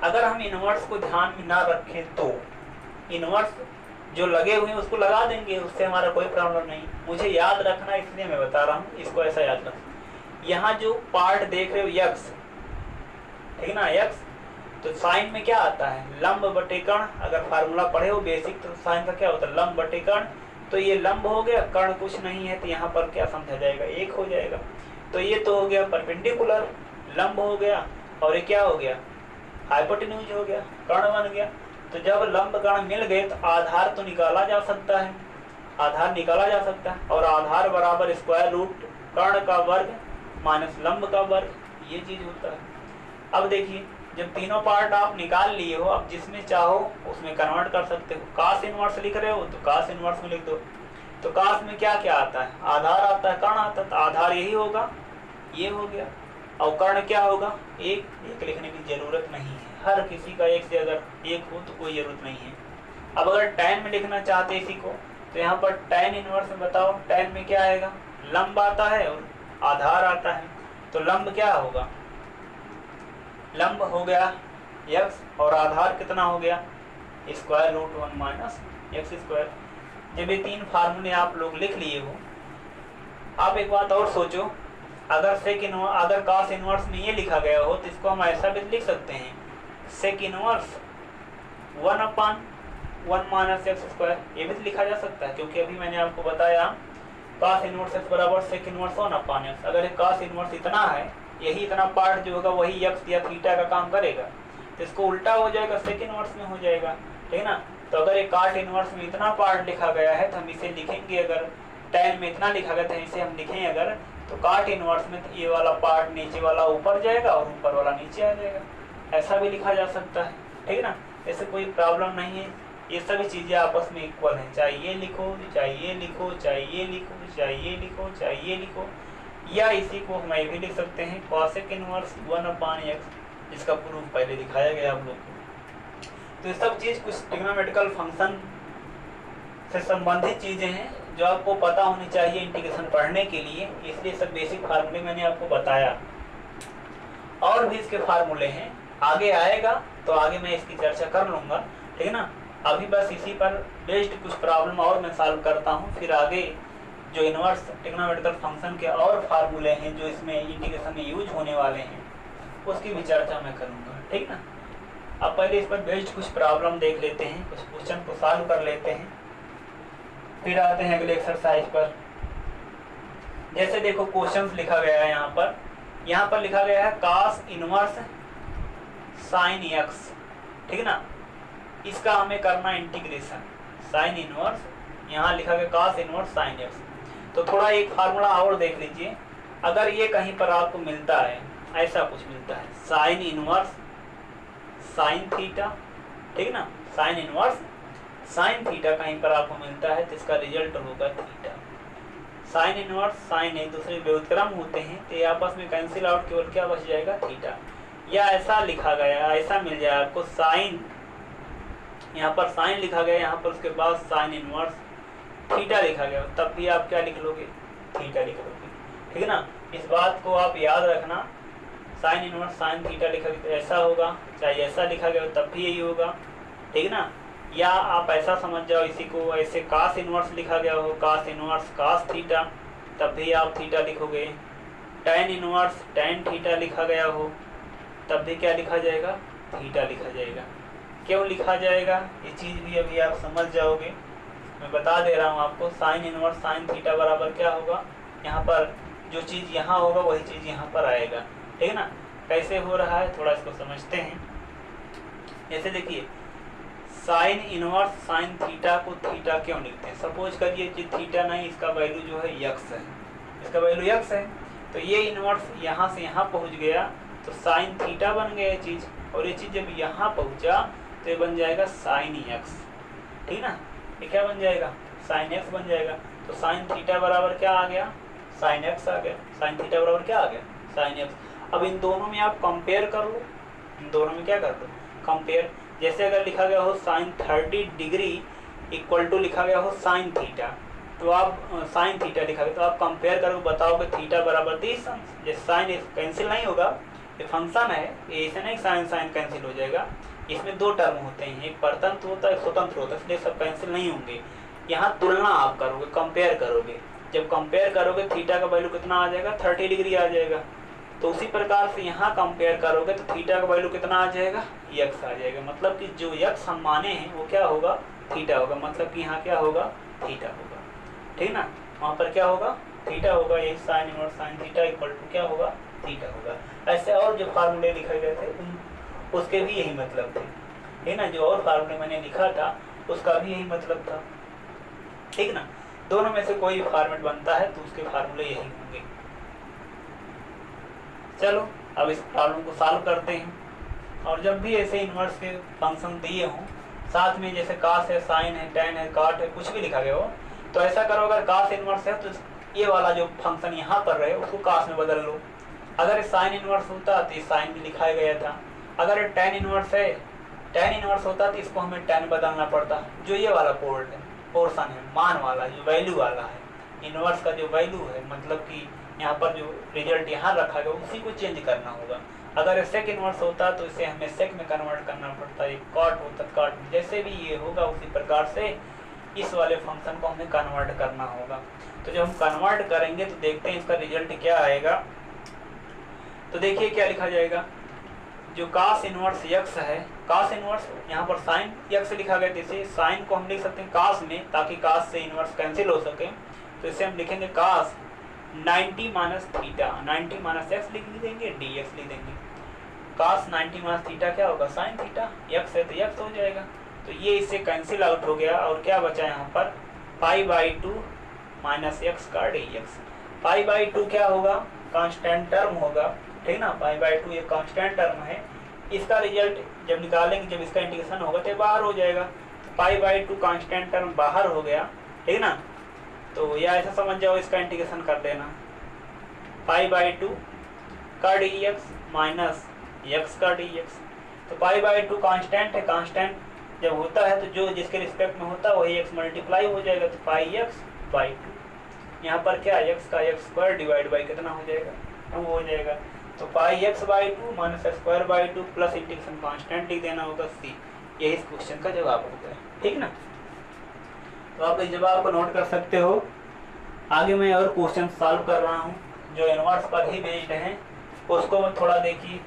अगर हम इनवर्स को ध्यान में ना रखें तो इनवर्स जो लगे हुए हैं उसको लगा देंगे, उससे हमारा कोई प्रॉब्लम नहीं। मुझे याद रखना इसलिए मैं बता रहा हूँ, इसको ऐसा याद रखना। यहाँ जो पार्ट देख रहे हो यक्स, ठीक ना, यक्स, तो साइन में क्या आता है, लंब बटे कर्ण। अगर फार्मूला पढ़े हो बेसिक, तो साइन का क्या होता है, लंब बटे कर्ण। तो ये लंब हो गया, कर्ण कुछ नहीं है, तो यहाँ पर क्या समझा जाएगा, एक हो जाएगा। तो ये तो हो गया परपेंडिकुलर, लंब हो गया, और ये क्या हो गया, हाइपोटेन्यूज हो गया, कर्ण बन गया। तो जब लंब कर्ण मिल गए तो आधार तो निकाला जा सकता है, आधार निकाला जा सकता है, और आधार बराबर स्क्वायर रूट कर्ण का वर्ग माइनस लंब का वर्ग, ये चीज होता है। अब देखिए जब तीनों पार्ट आप निकाल लिए हो, अब जिसमें चाहो उसमें कन्वर्ट कर सकते हो। कास इनवर्स लिख रहे हो तो कास इनवर्स में लिख दो। तो कास में क्या क्या आता है, आधार आता है, कर्ण आता है, तो आधार यही होगा, ये हो गया। और कर्ण क्या होगा, एक लिखने की जरूरत नहीं है, हर किसी का एक से अगर एक हो तो कोई जरूरत नहीं है। अब अगर tan में लिखना चाहते इसी को, तो यहाँ पर tan इनवर्स में बताओ, tan में क्या आएगा, लंब आता है और आधार आता है। तो लंब क्या होगा, लंब हो गया x, और आधार कितना हो गया, √1 माइनस एक्स स्क्वायर। जब ये तीन फार्मूले आप लोग लिख लिए हो, आप एक बात और सोचो, अगर कास इनवर्स में ये लिखा गया हो तो इसको हम ऐसा भी लिख सकते हैं, sec inverse 1/1 minus x square, ये भी लिखा जा सकता है। क्योंकि अभी मैंने आपको बताया कास इनवर्स एक्स बराबर सेक इनवर्स 1/x। अगर कास इनवर्स इतना है, यही इतना पार्ट जो होगा वही एक्स या थीटा का काम करेगा, तो इसको उल्टा हो जाएगा, सेक इनवर्स में हो जाएगा, ठीक है ना। तो अगर ये काट इनवर्स में इतना पार्ट लिखा गया है तो हम इसे लिखेंगे, अगर tan में इतना लिखा गया था इसे हम लिखें अगर, तो काट इनवर्स में तो ये वाला पार्ट नीचे वाला ऊपर जाएगा और ऊपर वाला नीचे आ जाएगा, ऐसा भी लिखा जा सकता है, ठीक है ना। ऐसे कोई प्रॉब्लम नहीं है, ये सभी चीज़ें आपस में इक्वल हैं, चाहे ये लिखो चाहे ये लिखो चाहे ये लिखो चाहे ये लिखो चाहे ये लिखो, या इसी को हम ये भी लिख सकते हैं cosec इनवर्स 1/x, जिसका प्रूफ पहले दिखाया गया आप लोग को। तो ये सब चीज़ कुछ ट्रिग्नोमेट्रिकल फंक्शन से संबंधित चीज़ें हैं जो आपको पता होनी चाहिए इंटीग्रेशन पढ़ने के लिए, इसलिए सब बेसिक फार्मूले मैंने आपको बताया। और भी इसके फार्मूले हैं, आगे आएगा तो आगे मैं इसकी चर्चा कर लूँगा, ठीक है ना। अभी बस इसी पर बेस्ड कुछ प्रॉब्लम और मैं सॉल्व करता हूँ, फिर आगे जो इनवर्स ट्रिग्नोमेट्रिकल फंक्शन के और फार्मूले हैं जो इसमें इंटीग्रेशन में यूज होने वाले हैं उसकी भी चर्चा मैं करूँगा, ठीक ना। अब पहले इस पर बेस्ड कुछ प्रॉब्लम देख लेते हैं, कुछ क्वेश्चन को सॉल्व कर लेते हैं, फिर आते हैं अगले एक्सरसाइज पर। जैसे देखो क्वेश्चंस लिखा गया है यहाँ पर लिखा गया है cos इनवर्स sin x, ठीक है ना। इसका हमें करना इंटीग्रेशन, sin इनवर्स यहाँ लिखा गया cos इनवर्स sin x। तो थोड़ा एक फार्मूला और देख लीजिए, अगर ये कहीं पर आपको मिलता है, ऐसा कुछ मिलता है sin इनवर्स sin थीटा, ठीक है ना, sin इनवर्स sin थीटा कहीं पर आपको मिलता है तो इसका रिजल्ट होगा थीटा। साइन इनवर्स साइन एक दूसरे व्युत्क्रम होते हैं तो ये आपस में कैंसिल आउट, केवल क्या बच जाएगा थीटा। या ऐसा लिखा गया, ऐसा मिल जाए आपको साइन, यहाँ पर साइन लिखा गया, यहाँ पर उसके बाद साइन इनवर्स थीटा लिखा गया, तब भी आप क्या लिख लोगे, थीटा लिख लोगे, ठीक है ना। इस बात को आप याद रखना, साइन इनवर्स साइन थीटा लिखा गया तो ऐसा होगा, चाहे ऐसा लिखा गया तब भी यही होगा, ठीक है ना। या आप ऐसा समझ जाओ इसी को, ऐसे कास इनवर्स लिखा गया हो, कास इनवर्स कास थीटा, तब भी आप थीटा लिखोगे। टैन इनवर्स टैन थीटा लिखा गया हो, तब भी क्या लिखा जाएगा, थीटा लिखा जाएगा। क्यों लिखा जाएगा ये चीज़ भी अभी आप समझ जाओगे, मैं बता दे रहा हूँ आपको। साइन इनवर्स साइन थीटा बराबर क्या होगा, यहाँ पर जो चीज़ यहाँ होगा वही चीज़ यहाँ पर आएगा, ठीक है ना। कैसे हो रहा है थोड़ा इसको समझते हैं। जैसे देखिए साइन इनवर्स साइन थीटा को थीटा क्यों लिखते हैं, सपोज करिए कि थीटा नहीं, इसका वैल्यू जो है यक्स है, इसका वैल्यू यक्स है, तो ये इनवर्स यहाँ से यहाँ पहुँच गया तो साइन थीटा बन गया ये चीज़, और ये चीज़ जब यहाँ पहुँचा तो ये बन जाएगा साइन एक्स, ठीक ना। ये क्या बन जाएगा, साइन एक्स बन जाएगा। तो साइन थीटा बराबर क्या आ गया, साइन एक्स आ गया। साइन थीटा बराबर क्या आ गया, साइन एक्स। अब इन दोनों में आप कंपेयर कर लो, इन दोनों में क्या कर लो, कंपेयर। जैसे अगर लिखा गया हो साइन 30 डिग्री इक्वल टू लिखा गया हो साइन थीटा, तो आप साइन थीटा लिखा गया तो आप कंपेयर करोगे, बताओगे थीटा बराबर 30 अंश। जैसे साइन कैंसिल नहीं होगा, ये फंक्शन है, ये ऐसे नहीं साइन साइन कैंसिल हो जाएगा, इसमें दो टर्म होते हैं, एक परतंत्र होता है एक स्वतंत्र होता है, इसलिए सब कैंसिल नहीं होंगे। यहाँ तुलना आप करोगे, कंपेयर करोगे, जब कंपेयर करोगे थीटा का वैल्यू कितना आ जाएगा, 30 डिग्री आ जाएगा। तो उसी प्रकार से यहाँ कंपेयर करोगे तो थीटा का वैल्यू कितना आ जाएगा, यक्स आ जाएगा। मतलब कि जो यक्स हम माने हैं वो क्या होगा, थीटा होगा, मतलब कि यहाँ क्या होगा, थीटा होगा, ठीक ना। वहाँ पर क्या होगा, थीटा होगा। यही sine inverse sine theta equal to क्या होगा, थीटा होगा। ऐसे और जो फार्मूले लिखे गए थे उसके भी यही मतलब थे, ठीक ना। जो और फार्मूले मैंने लिखा था उसका भी यही मतलब था, ठीक ना। दोनों में से कोई फॉर्मेट बनता है तो उसके फार्मूले यही होंगे। चलो अब इस प्रॉब्लम को सॉल्व करते हैं। और जब भी ऐसे इन्वर्स के फंक्शन दिए हों, साथ में जैसे कास है, साइन है, टैन है, काट है, कुछ भी लिखा गया हो, तो ऐसा करो अगर कास इन्वर्स है तो ये वाला जो फंक्शन यहाँ पर रहे उसको कास में बदल लो। अगर साइन इन्वर्स होता तो साइन भी लिखाया गया था। अगर टैन इन्वर्स है, टैन इन्वर्स होता तो इसको हमें टैन बदलना पड़ता। जो ये वाला पोर्शन है, मान वाला जो वैल्यू वाला है, इन्वर्स का जो वैल्यू है, मतलब कि यहाँ पर जो रिजल्ट यहाँ रखा गया उसी को चेंज करना होगा। अगर सेक इन्वर्स होता तो इसे हमें सेक में कन्वर्ट करना पड़ता, एक कॉट होता कॉट में। जैसे भी ये होगा उसी प्रकार से इस वाले फंक्शन को हमें कन्वर्ट करना होगा। तो जब हम कन्वर्ट करेंगे तो देखते हैं इसका रिजल्ट क्या आएगा। तो देखिए क्या लिखा जाएगा, जो कास इनवर्स यक्स है, कास इनवर्स यहाँ पर साइन यक्स लिखा गया, जैसे साइन को हम लिख सकते हैं कास में, ताकि कास से इनवर्स कैंसिल हो सके। तो इसे हम लिखेंगे कास 90 माइनस थीटा, 90 माइनस एक्स लिख देंगे, डी एक्स लिख देंगे। कास 90 माइनस थीटा क्या होगा, साइन थीटा, यक्स है तो यक्स हो जाएगा। तो ये इससे कैंसिल आउट हो गया और क्या बचा यहाँ पर, π/2 माइनस एक्स का डी एक्स। π/2 क्या होगा, कांस्टेंट टर्म होगा, ठीक ना। π/2 ये कांस्टेंट टर्म है। इसका रिजल्ट जब निकालेंगे, जब इसका इंटीग्रेशन होगा तो बाहर हो जाएगा। तो π/2 कांस्टेंट टर्म बाहर हो गया, ठीक ना। तो या ऐसा समझ जाओ इसका इंटीग्रेशन कर देना, पाई/2 का dx माइनस x का dx। तो पाई/2 कांस्टेंट है, कांस्टेंट जब होता है तो जो जिसके रिस्पेक्ट में होता है वही x मल्टीप्लाई हो जाएगा, तो πx/2। यहाँ पर क्या x का x² डिवाइड बाई कितना हो जाएगा, 2 हो जाएगा। तो πx/2 minus x² plus integration constant लिख देना होगा c। यही इस क्वेश्चन का जवाब होता है, ठीक ना। तो आप इस जवाब को नोट कर सकते हो। आगे मैं और क्वेश्चन सॉल्व कर रहा हूँ जो इनवर्स पर ही बेस्ड हैं, उसको थोड़ा देखिए।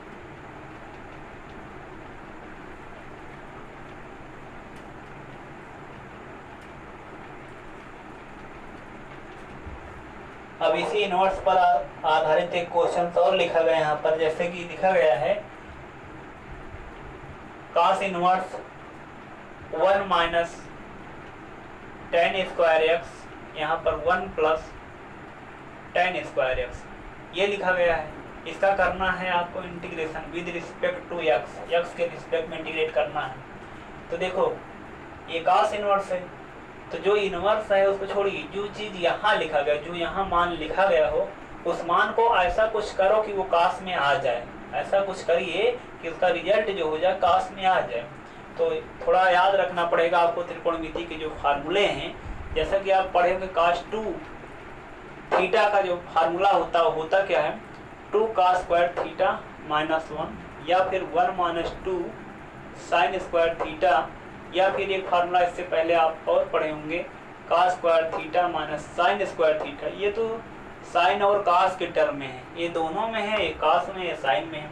अब इसी इनवर्स पर आधारित एक क्वेश्चन और लिखा गया यहाँ पर, जैसे कि लिखा गया है cos inverse 1 minus tan² x, यहाँ पर 1 प्लस tan² x, ये लिखा गया है। इसका करना है आपको integration with respect to x के रिस्पेक्ट में इंटीग्रेट करना है। तो देखो ये cos इनवर्स है, तो जो इनवर्स है उसको छोड़िए, जो चीज़ यहाँ लिखा गया, जो यहाँ मान लिखा गया हो, उस मान को ऐसा कुछ करो कि वो कास में आ जाए। ऐसा कुछ करिए कि उसका रिजल्ट जो हो जाए कास में आ जाए। तो थोड़ा याद रखना पड़ेगा आपको त्रिकोणमिति के जो फार्मूले हैं। जैसा कि आप पढ़ेंगे cos2 थीटा का जो फार्मूला होता क्या है, 2cos² थीटा माइनस 1, या फिर 1 माइनस 2 sin² थीटा, या फिर एक फार्मूला इससे पहले आप और पढ़े होंगे cos² theta minus sin² theta. ये तो साइन और कास के टर्म में है, ये दोनों में है, ये कास में है, साइन में है।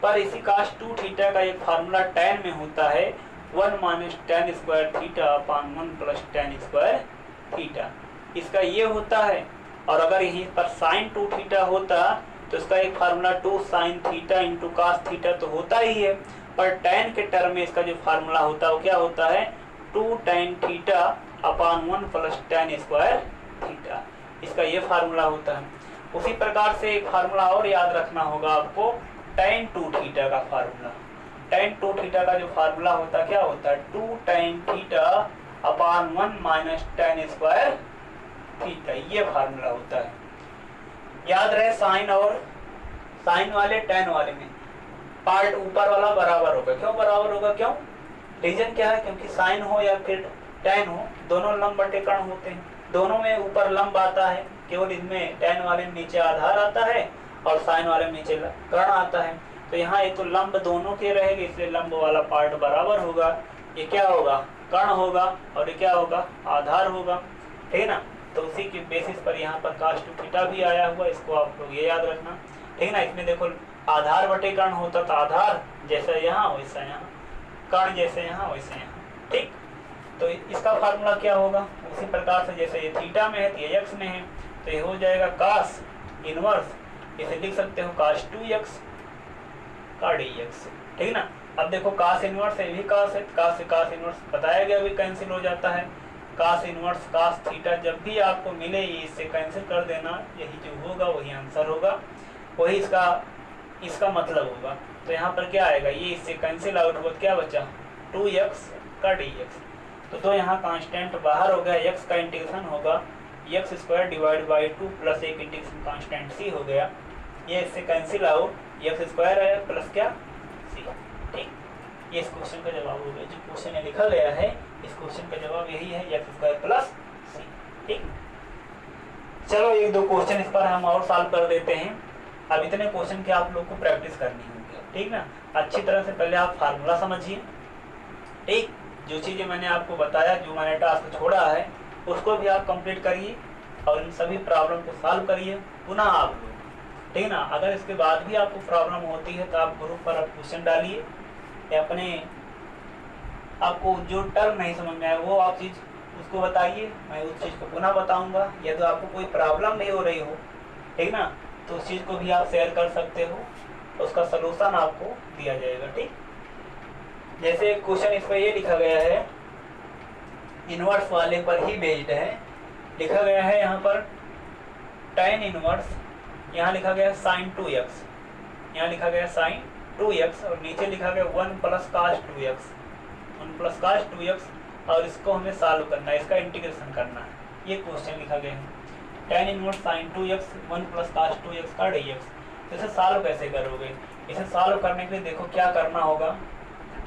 पर इसी cos2 थीटा का एक फार्मूला tan में होता है 1 minus tan² theta upon 1 plus tan² theta, इसका ये होता है। और अगर यहीं पर sin2 थीटा होता तो इसका एक formula 2 sin theta into cos theta तो होता ही है। पर tan के टर्म में इसका जो फार्मूला होता है वो क्या होता है, 2 tan theta upon 1 plus tan² theta, इसका ये फार्मूला होता है। उसी प्रकार से एक फार्मूला और याद रखना होगा आपको, tan2 थीटा का फार्मूला। tan2 थीटा का जो फार्मूला होता है क्या होता है, 2 tan theta upon 1 minus tan² theta, ये फार्मूला होता है। याद रहे साइन और साइन वाले tan वाले में पार्ट ऊपर वाला बराबर होगा। क्यों बराबर होगा, क्यों, रीजन क्या है, क्योंकि साइन हो या फिर tan हो, दोनों लंब बटे कर्ण होते हैं, दोनों में ऊपर लंब आता है, केवल इनमें tan वाले में नीचे आधार आता है और साइन वाले में नीचे कर्ण आता है। तो यहाँ ये तो लंब दोनों के रहेंगे, इसलिए लंब वाला पार्ट बराबर होगा। ये क्या होगा, कर्ण होगा, और ये क्या होगा, आधार होगा, ठीक है ना। तो उसी के बेसिस पर यहाँ पर cos2 थीटा भी आया हुआ, इसको आप लोग ये याद रखना, ठीक है ना। इसमें देखो आधार बटे कर्ण होता तो आधार जैसा यहाँ वैसा यहाँ, कर्ण जैसे यहाँ वैसे यहाँ, ठीक। तो इसका फार्मूला क्या होगा, उसी प्रकार से जैसे ये थीटा में है तो ये x में है, तो ये हो जाएगा cos इनवर्स, इसे लिख सकते हो cos2x का dx, ठीक ना। अब देखो cos इनवर्स है, ये भी cos है, cos से cos इनवर्स बताया गया भी कैंसिल हो जाता है। cos इनवर्स cos थीटा जब भी आपको मिले इससे कैंसिल कर देना, यही जो होगा वही आंसर होगा, वही इसका मतलब होगा। तो यहाँ पर क्या आएगा, ये इससे कैंसिल आउट हुआ, क्या बचा, 2x का dx। तो यहाँ कांस्टेंट बाहर हो गया, x का इंटीग्रेशन होगा x² डिवाइड बाई 2 प्लस एक इंटीग्रेशन कांस्टेंट c हो गया, ये इससे कैंसिल आउट, x² है प्लस क्या c, ठीक। ये इस क्वेश्चन का जवाब हो गया। जो क्वेश्चन में लिखा गया है इस क्वेश्चन का जवाब यही है, x² प्लस c, ठीक। चलो एक दो क्वेश्चन इस पर हम और सॉल्व कर देते हैं। अब इतने क्वेश्चन की आप लोग को प्रैक्टिस करनी होगी, ठीक ना। अच्छी तरह से पहले आप फार्मूला समझिए, ठीक। जो चीज़ें मैंने आपको बताया, जो मैंने टास्क छोड़ा है उसको भी आप कंप्लीट करिए और इन सभी प्रॉब्लम को सॉल्व करिए पुनः आप लोग, ठीक ना। अगर इसके बाद भी आपको प्रॉब्लम होती है तो आप ग्रुप पर आप क्वेश्चन डालिए, या अपने आपको जो टर्म नहीं समझ में आए वो आप चीज़ उसको बताइए, मैं उस चीज़ को पुनः बताऊंगा। या तो आपको कोई प्रॉब्लम नहीं हो रही हो, ठीक ना, तो उस चीज़ को भी आप शेयर कर सकते हो, उसका सलूशन आपको दिया जाएगा, ठीक। जैसे क्वेश्चन इस पर ये लिखा गया है, इनवर्स वाले पर ही बेस्ड है, लिखा गया है यहाँ पर tan इनवर्स, यहाँ लिखा गया sin 2x, यहाँ लिखा गया sin 2x और नीचे लिखा गया 1 plus cos 2x, 1 plus cos 2x, और इसको हमें सॉल्व करना है, इसका इंटीग्रेशन करना है, ये क्वेश्चन लिखा गया है। tan inverse sin 2x 1 plus cos 2x का dx। तो इसे सॉल्व कैसे करोगे? इसे सॉल्व करने के लिए देखो क्या करना होगा।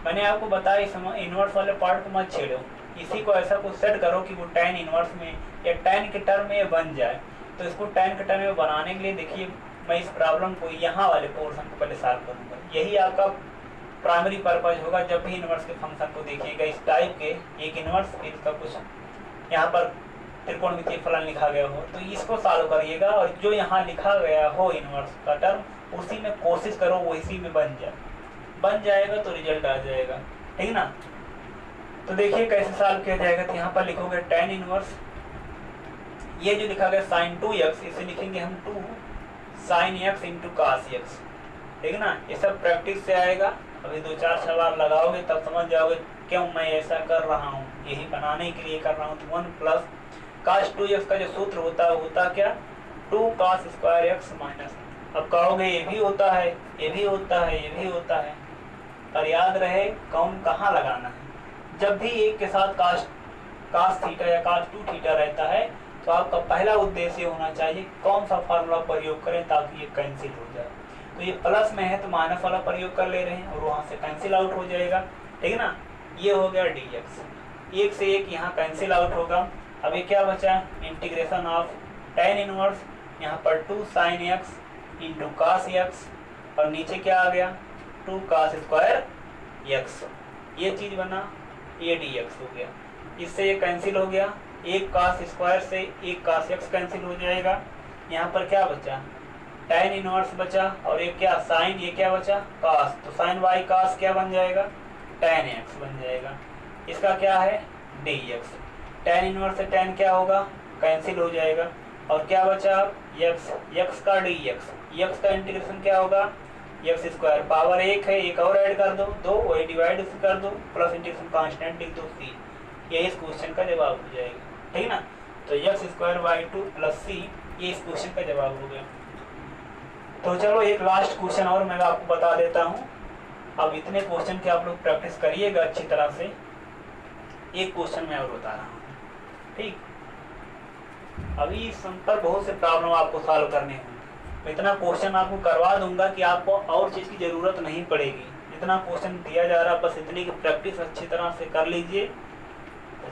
मैंने आपको बताया इस इनवर्स वाले पार्ट को मत छेड़ो, इसी को ऐसा कुछ सेट करो कि वो tan इनवर्स में या tan के टर्म में बन जाए। तो इसको tan के टर्म में बनाने के लिए देखिए मैं इस प्रॉब्लम को यहाँ वाले पोर्शन को पहले सॉल्व करूँगा। यही आपका प्राइमरी पर्पज होगा जब भी इनवर्स के फंक्शन को देखिएगा। इस टाइप के एक इनवर्स फिर इसका कुछ यहाँ पर त्रिकोणमितीय फलन लिखा गया हो तो इसको सॉल्व करिएगा, और जो यहाँ लिखा गया हो इनवर्स का टर्म उसी में कोशिश करो वो इसी में बन जाएगा तो रिजल्ट आ जाएगा, ठीक ना। तो देखिए कैसे सॉल्व किया जाएगा। तो यहाँ पर लिखोगे tan इनवर्स, ये जो लिखा गया sin 2x, इसे लिखेंगे हम 2 sin x into cos x, ठीक ना। ये सब प्रैक्टिस से आएगा, अभी 2-4 सवाल लगाओगे तब समझ जाओगे क्यों मैं ऐसा कर रहा हूँ, यही बनाने के लिए कर रहा हूँ। तो 1 प्लस cos 2x का जो सूत्र होता क्या 2 cos स्क्वायर x माइनस। अब कहोगे ये भी होता है, ये भी होता है, ये भी होता है, पर याद रहे कौन कहाँ लगाना है। जब भी एक के साथ cos थीटा या cos 2 थीटा रहता है तो आपका पहला उद्देश्य होना चाहिए कौन सा फार्मूला प्रयोग करें ताकि ये कैंसिल हो जाए। तो ये प्लस में है तो माइनस वाला प्रयोग कर ले रहे हैं और वहाँ से कैंसिल आउट हो जाएगा, ठीक है ना। ये हो गया dx, एक से एक यहाँ कैंसिल आउट होगा। अभी क्या बचा, इंटीग्रेशन ऑफ tan इनवर्स यहाँ पर 2 sin x into cos x, और नीचे क्या आ गया 2 cos स्क्वायर x, ये चीज़ बना, ये dx हो गया। इससे ये कैंसिल हो गया, एक cos स्क्वायर से एक cos x कैंसिल हो जाएगा। यहाँ पर क्या बचा tan इनवर्स बचा, और ये क्या sin, ये क्या बचा cos, तो sin y cos क्या बन जाएगा tan x बन जाएगा। इसका क्या है dx, tan इनवर्स से tan क्या होगा कैंसिल हो जाएगा, और क्या बचा x का dx, x का इंटीग्रेशन क्या होगा x स्क्वायर पावर 1 है, एक और ऐड कर दो 2, वही डिवाइड कर दो, प्लस इंटीग्रेशन कांस्टेंट लिख दो c, ये इस क्वेश्चन का जवाब हो जाएगा, ठीक ना। तो x square by 2 plus c, ये इस क्वेश्चन का जवाब हो गया। तो चलो एक लास्ट क्वेश्चन और मैं आपको बता देता हूँ। अब इतने क्वेश्चन के आप लोग प्रैक्टिस करिएगा अच्छी तरह से। एक क्वेश्चन मैं और बता रहा हूँ, ठीक। अभी इस पर बहुत से प्रॉब्लम आपको सॉल्व करने होंगे, तो इतना क्वेश्चन आपको करवा दूंगा कि आपको और चीज़ की ज़रूरत नहीं पड़ेगी। जितना क्वेश्चन दिया जा रहा है बस इतनी की प्रैक्टिस अच्छी तरह से कर लीजिए।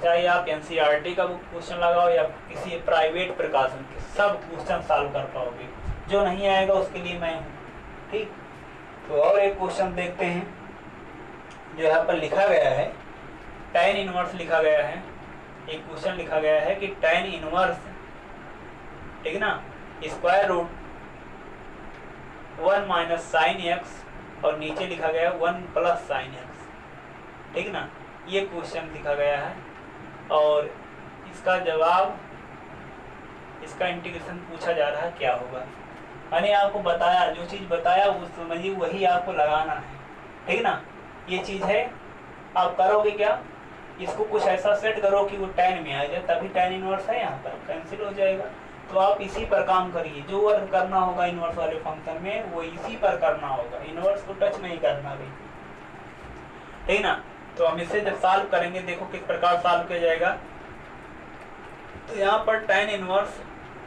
चाहे आप NCERT का क्वेश्चन लगाओ या किसी प्राइवेट प्रकाशन के, सब क्वेश्चन सॉल्व कर पाओगे। जो नहीं आएगा उसके लिए मैं हूँ, ठीक। तो और एक क्वेश्चन देखते हैं जो यहाँ पर लिखा गया है, tan इनवर्स लिखा गया है। एक क्वेश्चन लिखा गया है कि tan इनवर्स, ठीक ना, square root 1 minus sine x, और नीचे लिखा गया 1 प्लस साइन x, ठीक ना। ये क्वेश्चन लिखा गया है और इसका जवाब, इसका इंटीग्रेशन पूछा जा रहा है क्या होगा। मैंने आपको बताया, जो चीज़ बताया उस समझिए वही आपको लगाना है, ठीक ना। ये चीज़ है, आप करोगे क्या, इसको कुछ ऐसा सेट करो कि वो tan में आ जाए, तभी tan इनवर्स है यहाँ पर कैंसिल हो जाएगा। तो आप इसी पर काम करिए, जो वर्क करना होगा इनवर्स वाले फंक्शन में वो इसी पर करना होगा, इनवर्स को टच नहीं करना भी, ठीक ना। तो हम इसे जब सॉल्व करेंगे देखो किस प्रकार सॉल्व किया जाएगा। तो यहाँ पर tan इनवर्स,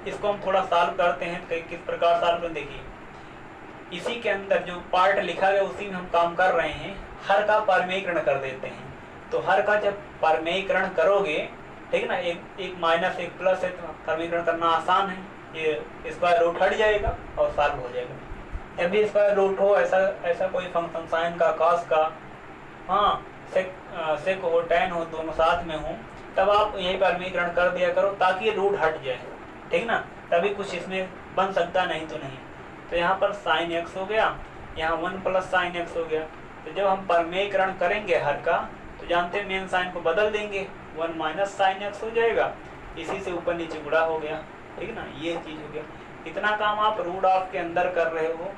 इसको हम थोड़ा सॉल्व करते हैं तो किस प्रकार सॉल्व करें। देखिए इसी के अंदर जो पार्ट लिखा गया उसी में हम काम कर रहे हैं। हर का परमेयीकरण कर देते हैं, तो हर का जब परमेयीकरण करोगे, ठीक ना, एक माइनस एक प्लस है तो परमेयीकरण करना आसान है। ये स्क्वायर रूट हट जाएगा और सॉल्व हो जाएगा। जब भी स्क्वायर रूट हो, ऐसा कोई फंक्शन साइन का, कॉस का, हाँ सेक हो, tan हो, दोनों साथ में हो, तब आप यही परमेयीकरण कर दिया करो ताकि ये रूट हट जाए, ठीक ना, तभी कुछ इसमें बन सकता, नहीं तो नहीं। तो यहाँ पर साइन x हो गया, यहाँ 1 प्लस साइन x हो गया। तो जब हम परमेयीकरण करेंगे हर का, तो जानते हैं मेन साइन को बदल देंगे, 1 माइनस साइन x हो जाएगा, इसी से ऊपर नीचे गुणा हो गया, ठीक ना। ये चीज़ हो गया, इतना काम आप रूट ऑफ के अंदर कर रहे हो,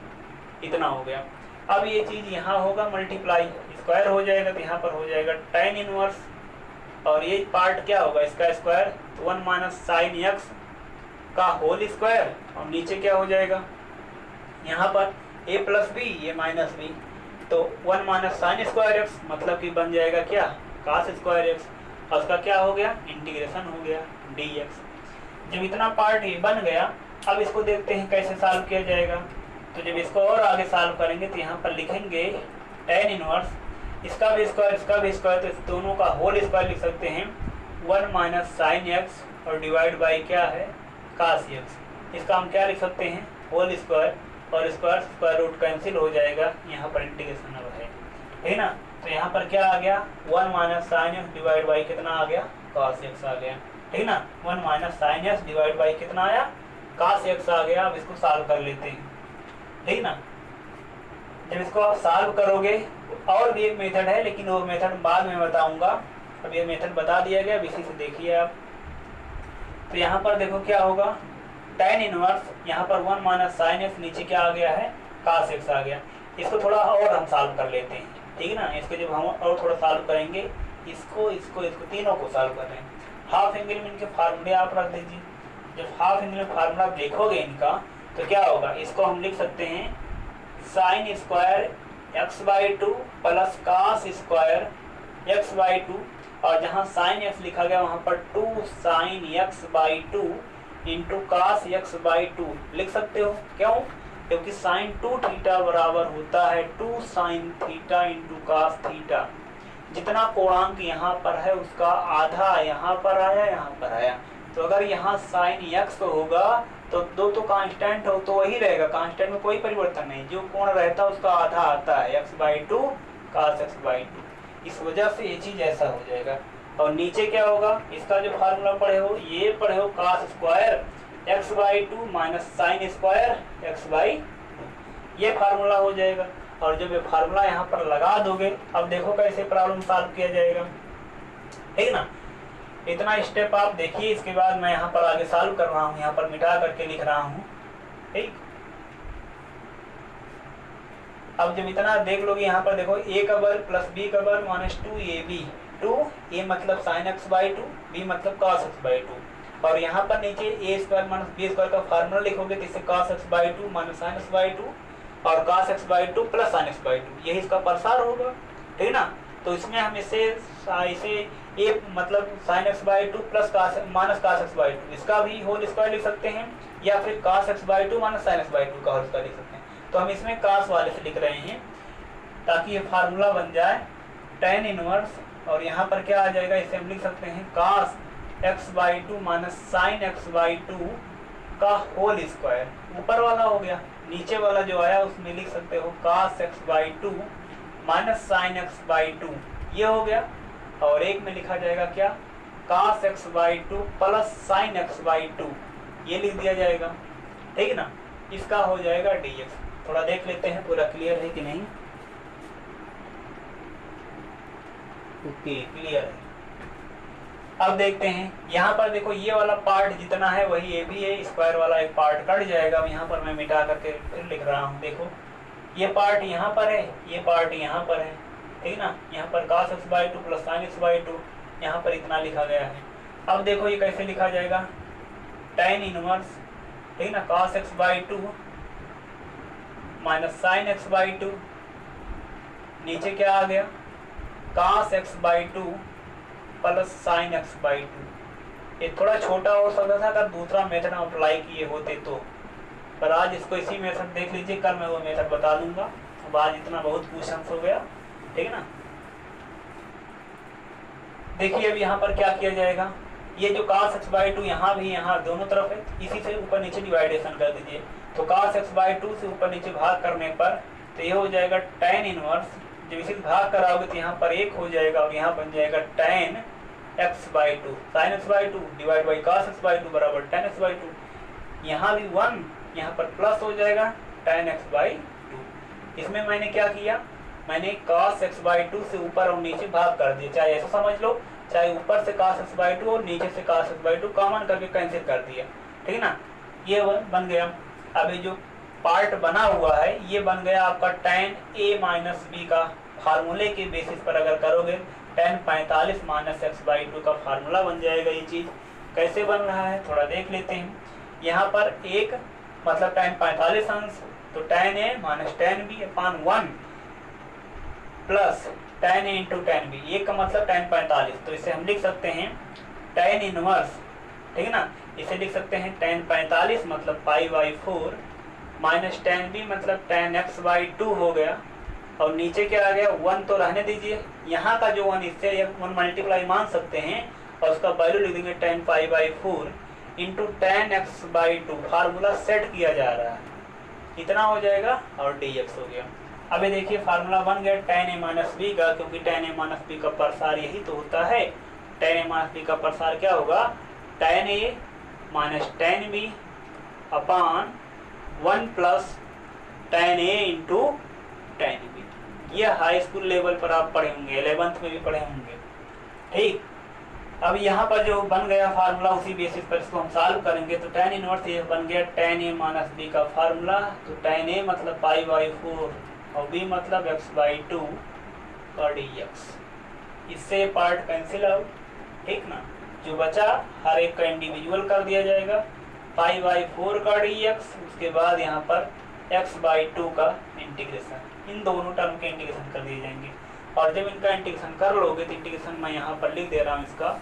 इतना हो गया। अब ये चीज़ यहाँ होगा मल्टीप्लाई, स्क्वायर हो जाएगा तो यहाँ पर हो जाएगा tan इनवर्स, और ये पार्ट क्या होगा इसका स्क्वायर, तो 1 माइनस साइन x का होल स्क्वायर, और नीचे क्या हो जाएगा यहाँ पर a प्लस बी, ये माइनस बी, तो 1 माइनस साइन स्क्वायर x मतलब कि बन जाएगा क्या cos स्क्वायर x, और उसका क्या हो गया इंटीग्रेशन हो गया dx। जब इतना पार्ट ये बन गया, अब इसको देखते हैं कैसे सॉल्व किया जाएगा। तो जब इसको और आगे सॉल्व करेंगे तो यहाँ पर लिखेंगे tan इनवर्स इसका भी स्क्वायर इसका भी स्क्वायर, तो इस दोनों का होल स्क्वायर लिख सकते हैं 1 माइनस साइन एक्स और डिवाइड बाई क्या है कास एक्स। इसका हम क्या लिख सकते हैं होल स्क्वायर, और स्क्वायर रूट कैंसिल हो जाएगा, यहाँ पर इंटीग्रेशन अब है, ठीक ना। तो यहाँ पर क्या आ गया 1 minus sine x divide by कितना आ गया कास एक्स आ गया, ठीक ना। 1 minus sine x divide by कितना आया कास एक्स आ गया। अब इसको सॉल्व कर लेते हैं, ठीक ना। जब इसको आप सॉल्व करोगे, और भी एक मेथड है लेकिन वो मेथड बाद में बताऊंगा, अब ये मेथड बता दिया गया, अब इसी से देखिए आप। तो यहाँ पर देखो क्या होगा tan इनवर्स, यहाँ पर 1 माइनस साइन एक्स, नीचे क्या आ गया है कास एक्स आ गया। इसको थोड़ा और हम सॉल्व कर लेते हैं, ठीक ना। इसको जब हम और थोड़ा सॉल्व करेंगे, इसको तीनों को सॉल्व कर रहे हैं। हाफ एंगल में इनके फार्मूले आप रख दीजिए। जब हाफ एंगल में फार्मूला आप देखोगे इनका तो क्या होगा, इसको हम लिख सकते हैं sine square x/2 plus cos square x/2, और जहाँ साइन x लिखा गया वहाँ पर 2 sign x/2 into cos x/2 लिख सकते हो। क्यों? क्योंकि साइन 2 थीटा बराबर होता है 2 sine theta into cos theta. जितना कोणांक यहाँ पर है उसका आधा यहाँ पर आया, यहाँ पर आया। तो अगर यहाँ साइन x होगा तो दो तो कांस्टेंट हो तो वही रहेगा, कांस्टेंट में कोई परिवर्तन नहीं, जो कोण रहता है उसका आधा आता है x/2 कास x/2। इस वजह से ये चीज ऐसा हो जाएगा। और नीचे क्या होगा, इसका जो फार्मूला पढ़े हो ये पढ़े हो cos square x/2 minus sine square x/2, ये फार्मूला हो जाएगा। और जब ये फार्मूला यहाँ पर लगा दोगे, अब देखो कैसे प्रॉब्लम सॉल्व किया जाएगा, ठीक ना। इतना स्टेप आप देखिए, इसके बाद मैं यहाँ पर आगे सॉल्व कर रहा हूँ, यहाँ पर मिटा करके लिख रहा हूँ, ठीक। अब जब इतना देख लोगे, यहाँ पर देखो a का वर्ग प्लस b का वर्ग माइनस 2ab, 2a मतलब साइन x/2, b मतलब cos x/2, और यहाँ पर नीचे a square minus b square का फार्मूला लिखोगे तो इससे cos x/2 minus sign x/2 और cos x/2 plus sign x/2, यही इसका प्रसार होगा, ठीक ना। तो इसमें हम इसे a मतलब sign x/2 plus minus cos x/2, इसका भी होल स्क्वायर लिख सकते हैं, या फिर cos x/2 minus sign x/2 का होल स्क्वायर लिख सकते हैं। तो हम इसमें cos वाले से लिख रहे हैं ताकि ये फार्मूला बन जाए tan इनवर्स, और यहाँ पर क्या आ जाएगा, इसे हम लिख सकते हैं cos x/2 minus sign x/2 का होल स्क्वायर। ऊपर वाला हो गया, नीचे वाला जो आया उसमें लिख सकते हो cos x/2 minus sign x/2, ये हो गया। और एक में लिखा जाएगा क्या cos x/2 plus sign x/2, ये लिख दिया जाएगा, ठीक ना। इसका हो जाएगा dx। थोड़ा देख लेते हैं पूरा क्लियर है कि नहीं। ओके क्लियर है। अब देखते हैं यहाँ पर देखो, ये वाला पार्ट जितना है वही ये भी है, स्क्वायर वाला एक पार्ट कट जाएगा। अब यहाँ पर मैं मिटा करके फिर लिख रहा हूँ, देखो ये पार्ट यहाँ पर है, ये पार्ट यहाँ पर है, ठीक ना। यहाँ पर cos x/2 plus sign x/2, यहाँ पर इतना लिखा गया है। अब देखो ये कैसे लिखा जाएगा, tan इनवर्स, ठीक ना, cos x/2 minus sign x/2, नीचे क्या आ गया cos x/2 plus sign x/2। ये थोड़ा छोटा हो सकता था अगर दूसरा मेथड हम अप्लाई किए होते तो, पर आज इसको इसी मेथड देख लीजिए, कल मैं वो मेथड बता दूंगा। अब आज इतना बहुत क्वेश्चन हो गया, ठीक है ना। देखिए अब यहाँ पर क्या किया जाएगा, ये जो cos x/2 यहाँ भी यहाँ दोनों तरफ है, इसी से ऊपर नीचे डिवाइडेशन कर दीजिए। तो cos x/2 से ऊपर नीचे भाग करने पर तो ये हो जाएगा tan इनवर्स। जब इसी भाग कराओगे तो यहाँ पर 1 हो जाएगा, और यहाँ बन जाएगा tan x/2 sine x/2 divide by cos x/2 बराबर tan x/2। यहाँ भी 1, यहाँ पर प्लस हो जाएगा tan x/2। इसमें मैंने क्या किया, मैंने cos x/2 से ऊपर और नीचे भाग कर दिया, चाहे ऐसा समझ लो, चाहे ऊपर से cos x/2 और नीचे से cos x/2 कॉमन करके कैंसिल कर दिया, ठीक है ना। ये बन गया। अब ये जो पार्ट बना हुआ है ये बन गया आपका tan a माइनस b का फार्मूले के बेसिस पर अगर करोगे tan 45 माइनस x/2 का फार्मूला बन जाएगा। ये चीज कैसे बन रहा है थोड़ा देख लेते हैं। यहाँ पर एक मतलब tan 45 अंश, तो tan a minus tan b upon 1 plus tan a into tan b, ये का मतलब tan 45। तो इसे हम लिख सकते हैं tan इनवर्स, ठीक है ना। इसे लिख सकते हैं tan 45 मतलब π/4 माइनस tan b मतलब tan x/2 हो गया। और नीचे क्या आ गया, 1 तो रहने दीजिए, यहाँ का जो 1 इससे 1 मल्टीप्लाई मान सकते हैं और उसका वैल्यू लिख देंगे tan π/4 into tan x/2। Formula set किया जा रहा है, इतना हो जाएगा और dx हो गया। अभी देखिए फार्मूला बन गया tan a - b का, क्योंकि tan a - b का प्रसार यही तो होता है। tan a - b का प्रसार क्या होगा, tan a minus tan b upon 1 plus tan a into tan b। यह हाई स्कूल लेवल पर आप पढ़े होंगे, 11th में भी पढ़े होंगे, ठीक। अब यहाँ पर जो बन गया फार्मूला उसी बेसिस पर इसको हम सॉल्व करेंगे। तो tan इनवर्स ए बन गया tan a - b का फार्मूला। तो tan a मतलब π/4 और b मतलब x/2 का dx। इससे पार्ट कैंसिल आउट, ठीक ना। जो बचा हर एक का इंडिविजुअल कर दिया जाएगा, π/4 का dx, उसके बाद यहाँ पर x/2 का इंटीग्रेशन, इन दोनों टर्म के इंटीग्रेशन कर दिए जाएंगे। और जब इनका इंटीग्रेशन कर लोगे तो इंटीग्रेशन मैं यहाँ पर लिख दे रहा हूँ, इसका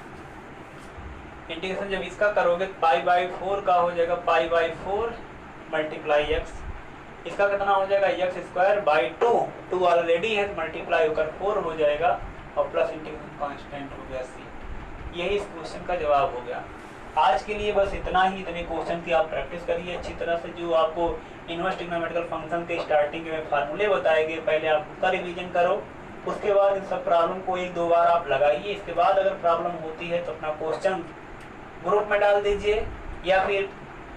इंटीग्रेशन जब इसका करोगे π/4 का हो जाएगा π/4 मल्टीप्लाई x, इसका कितना हो जाएगा x² 2 ऑलरेडी है, मल्टीप्लाई होकर 4 हो जाएगा और प्लस इंटीग्रेशन कांस्टेंट हो गया c। यही इस क्वेश्चन का जवाब हो गया। आज के लिए बस इतना ही, इतने क्वेश्चन की आप प्रैक्टिस करिए अच्छी तरह से। जो आपको इनवर्स ट्रिग्नोमेट्रिकल फंक्शन के स्टार्टिंग में फार्मूले बताए गए, पहले आप उसका रिवीजन करो, उसके बाद इन सब प्रॉब्लम को 1-2 बार आप लगाइए। इसके बाद अगर प्रॉब्लम होती है तो अपना क्वेश्चन ग्रुप में डाल दीजिए या फिर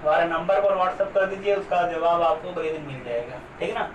हमारे नंबर पर व्हाट्सएप कर दीजिए, उसका जवाब आपको अगले दिन मिल जाएगा, ठीक ना।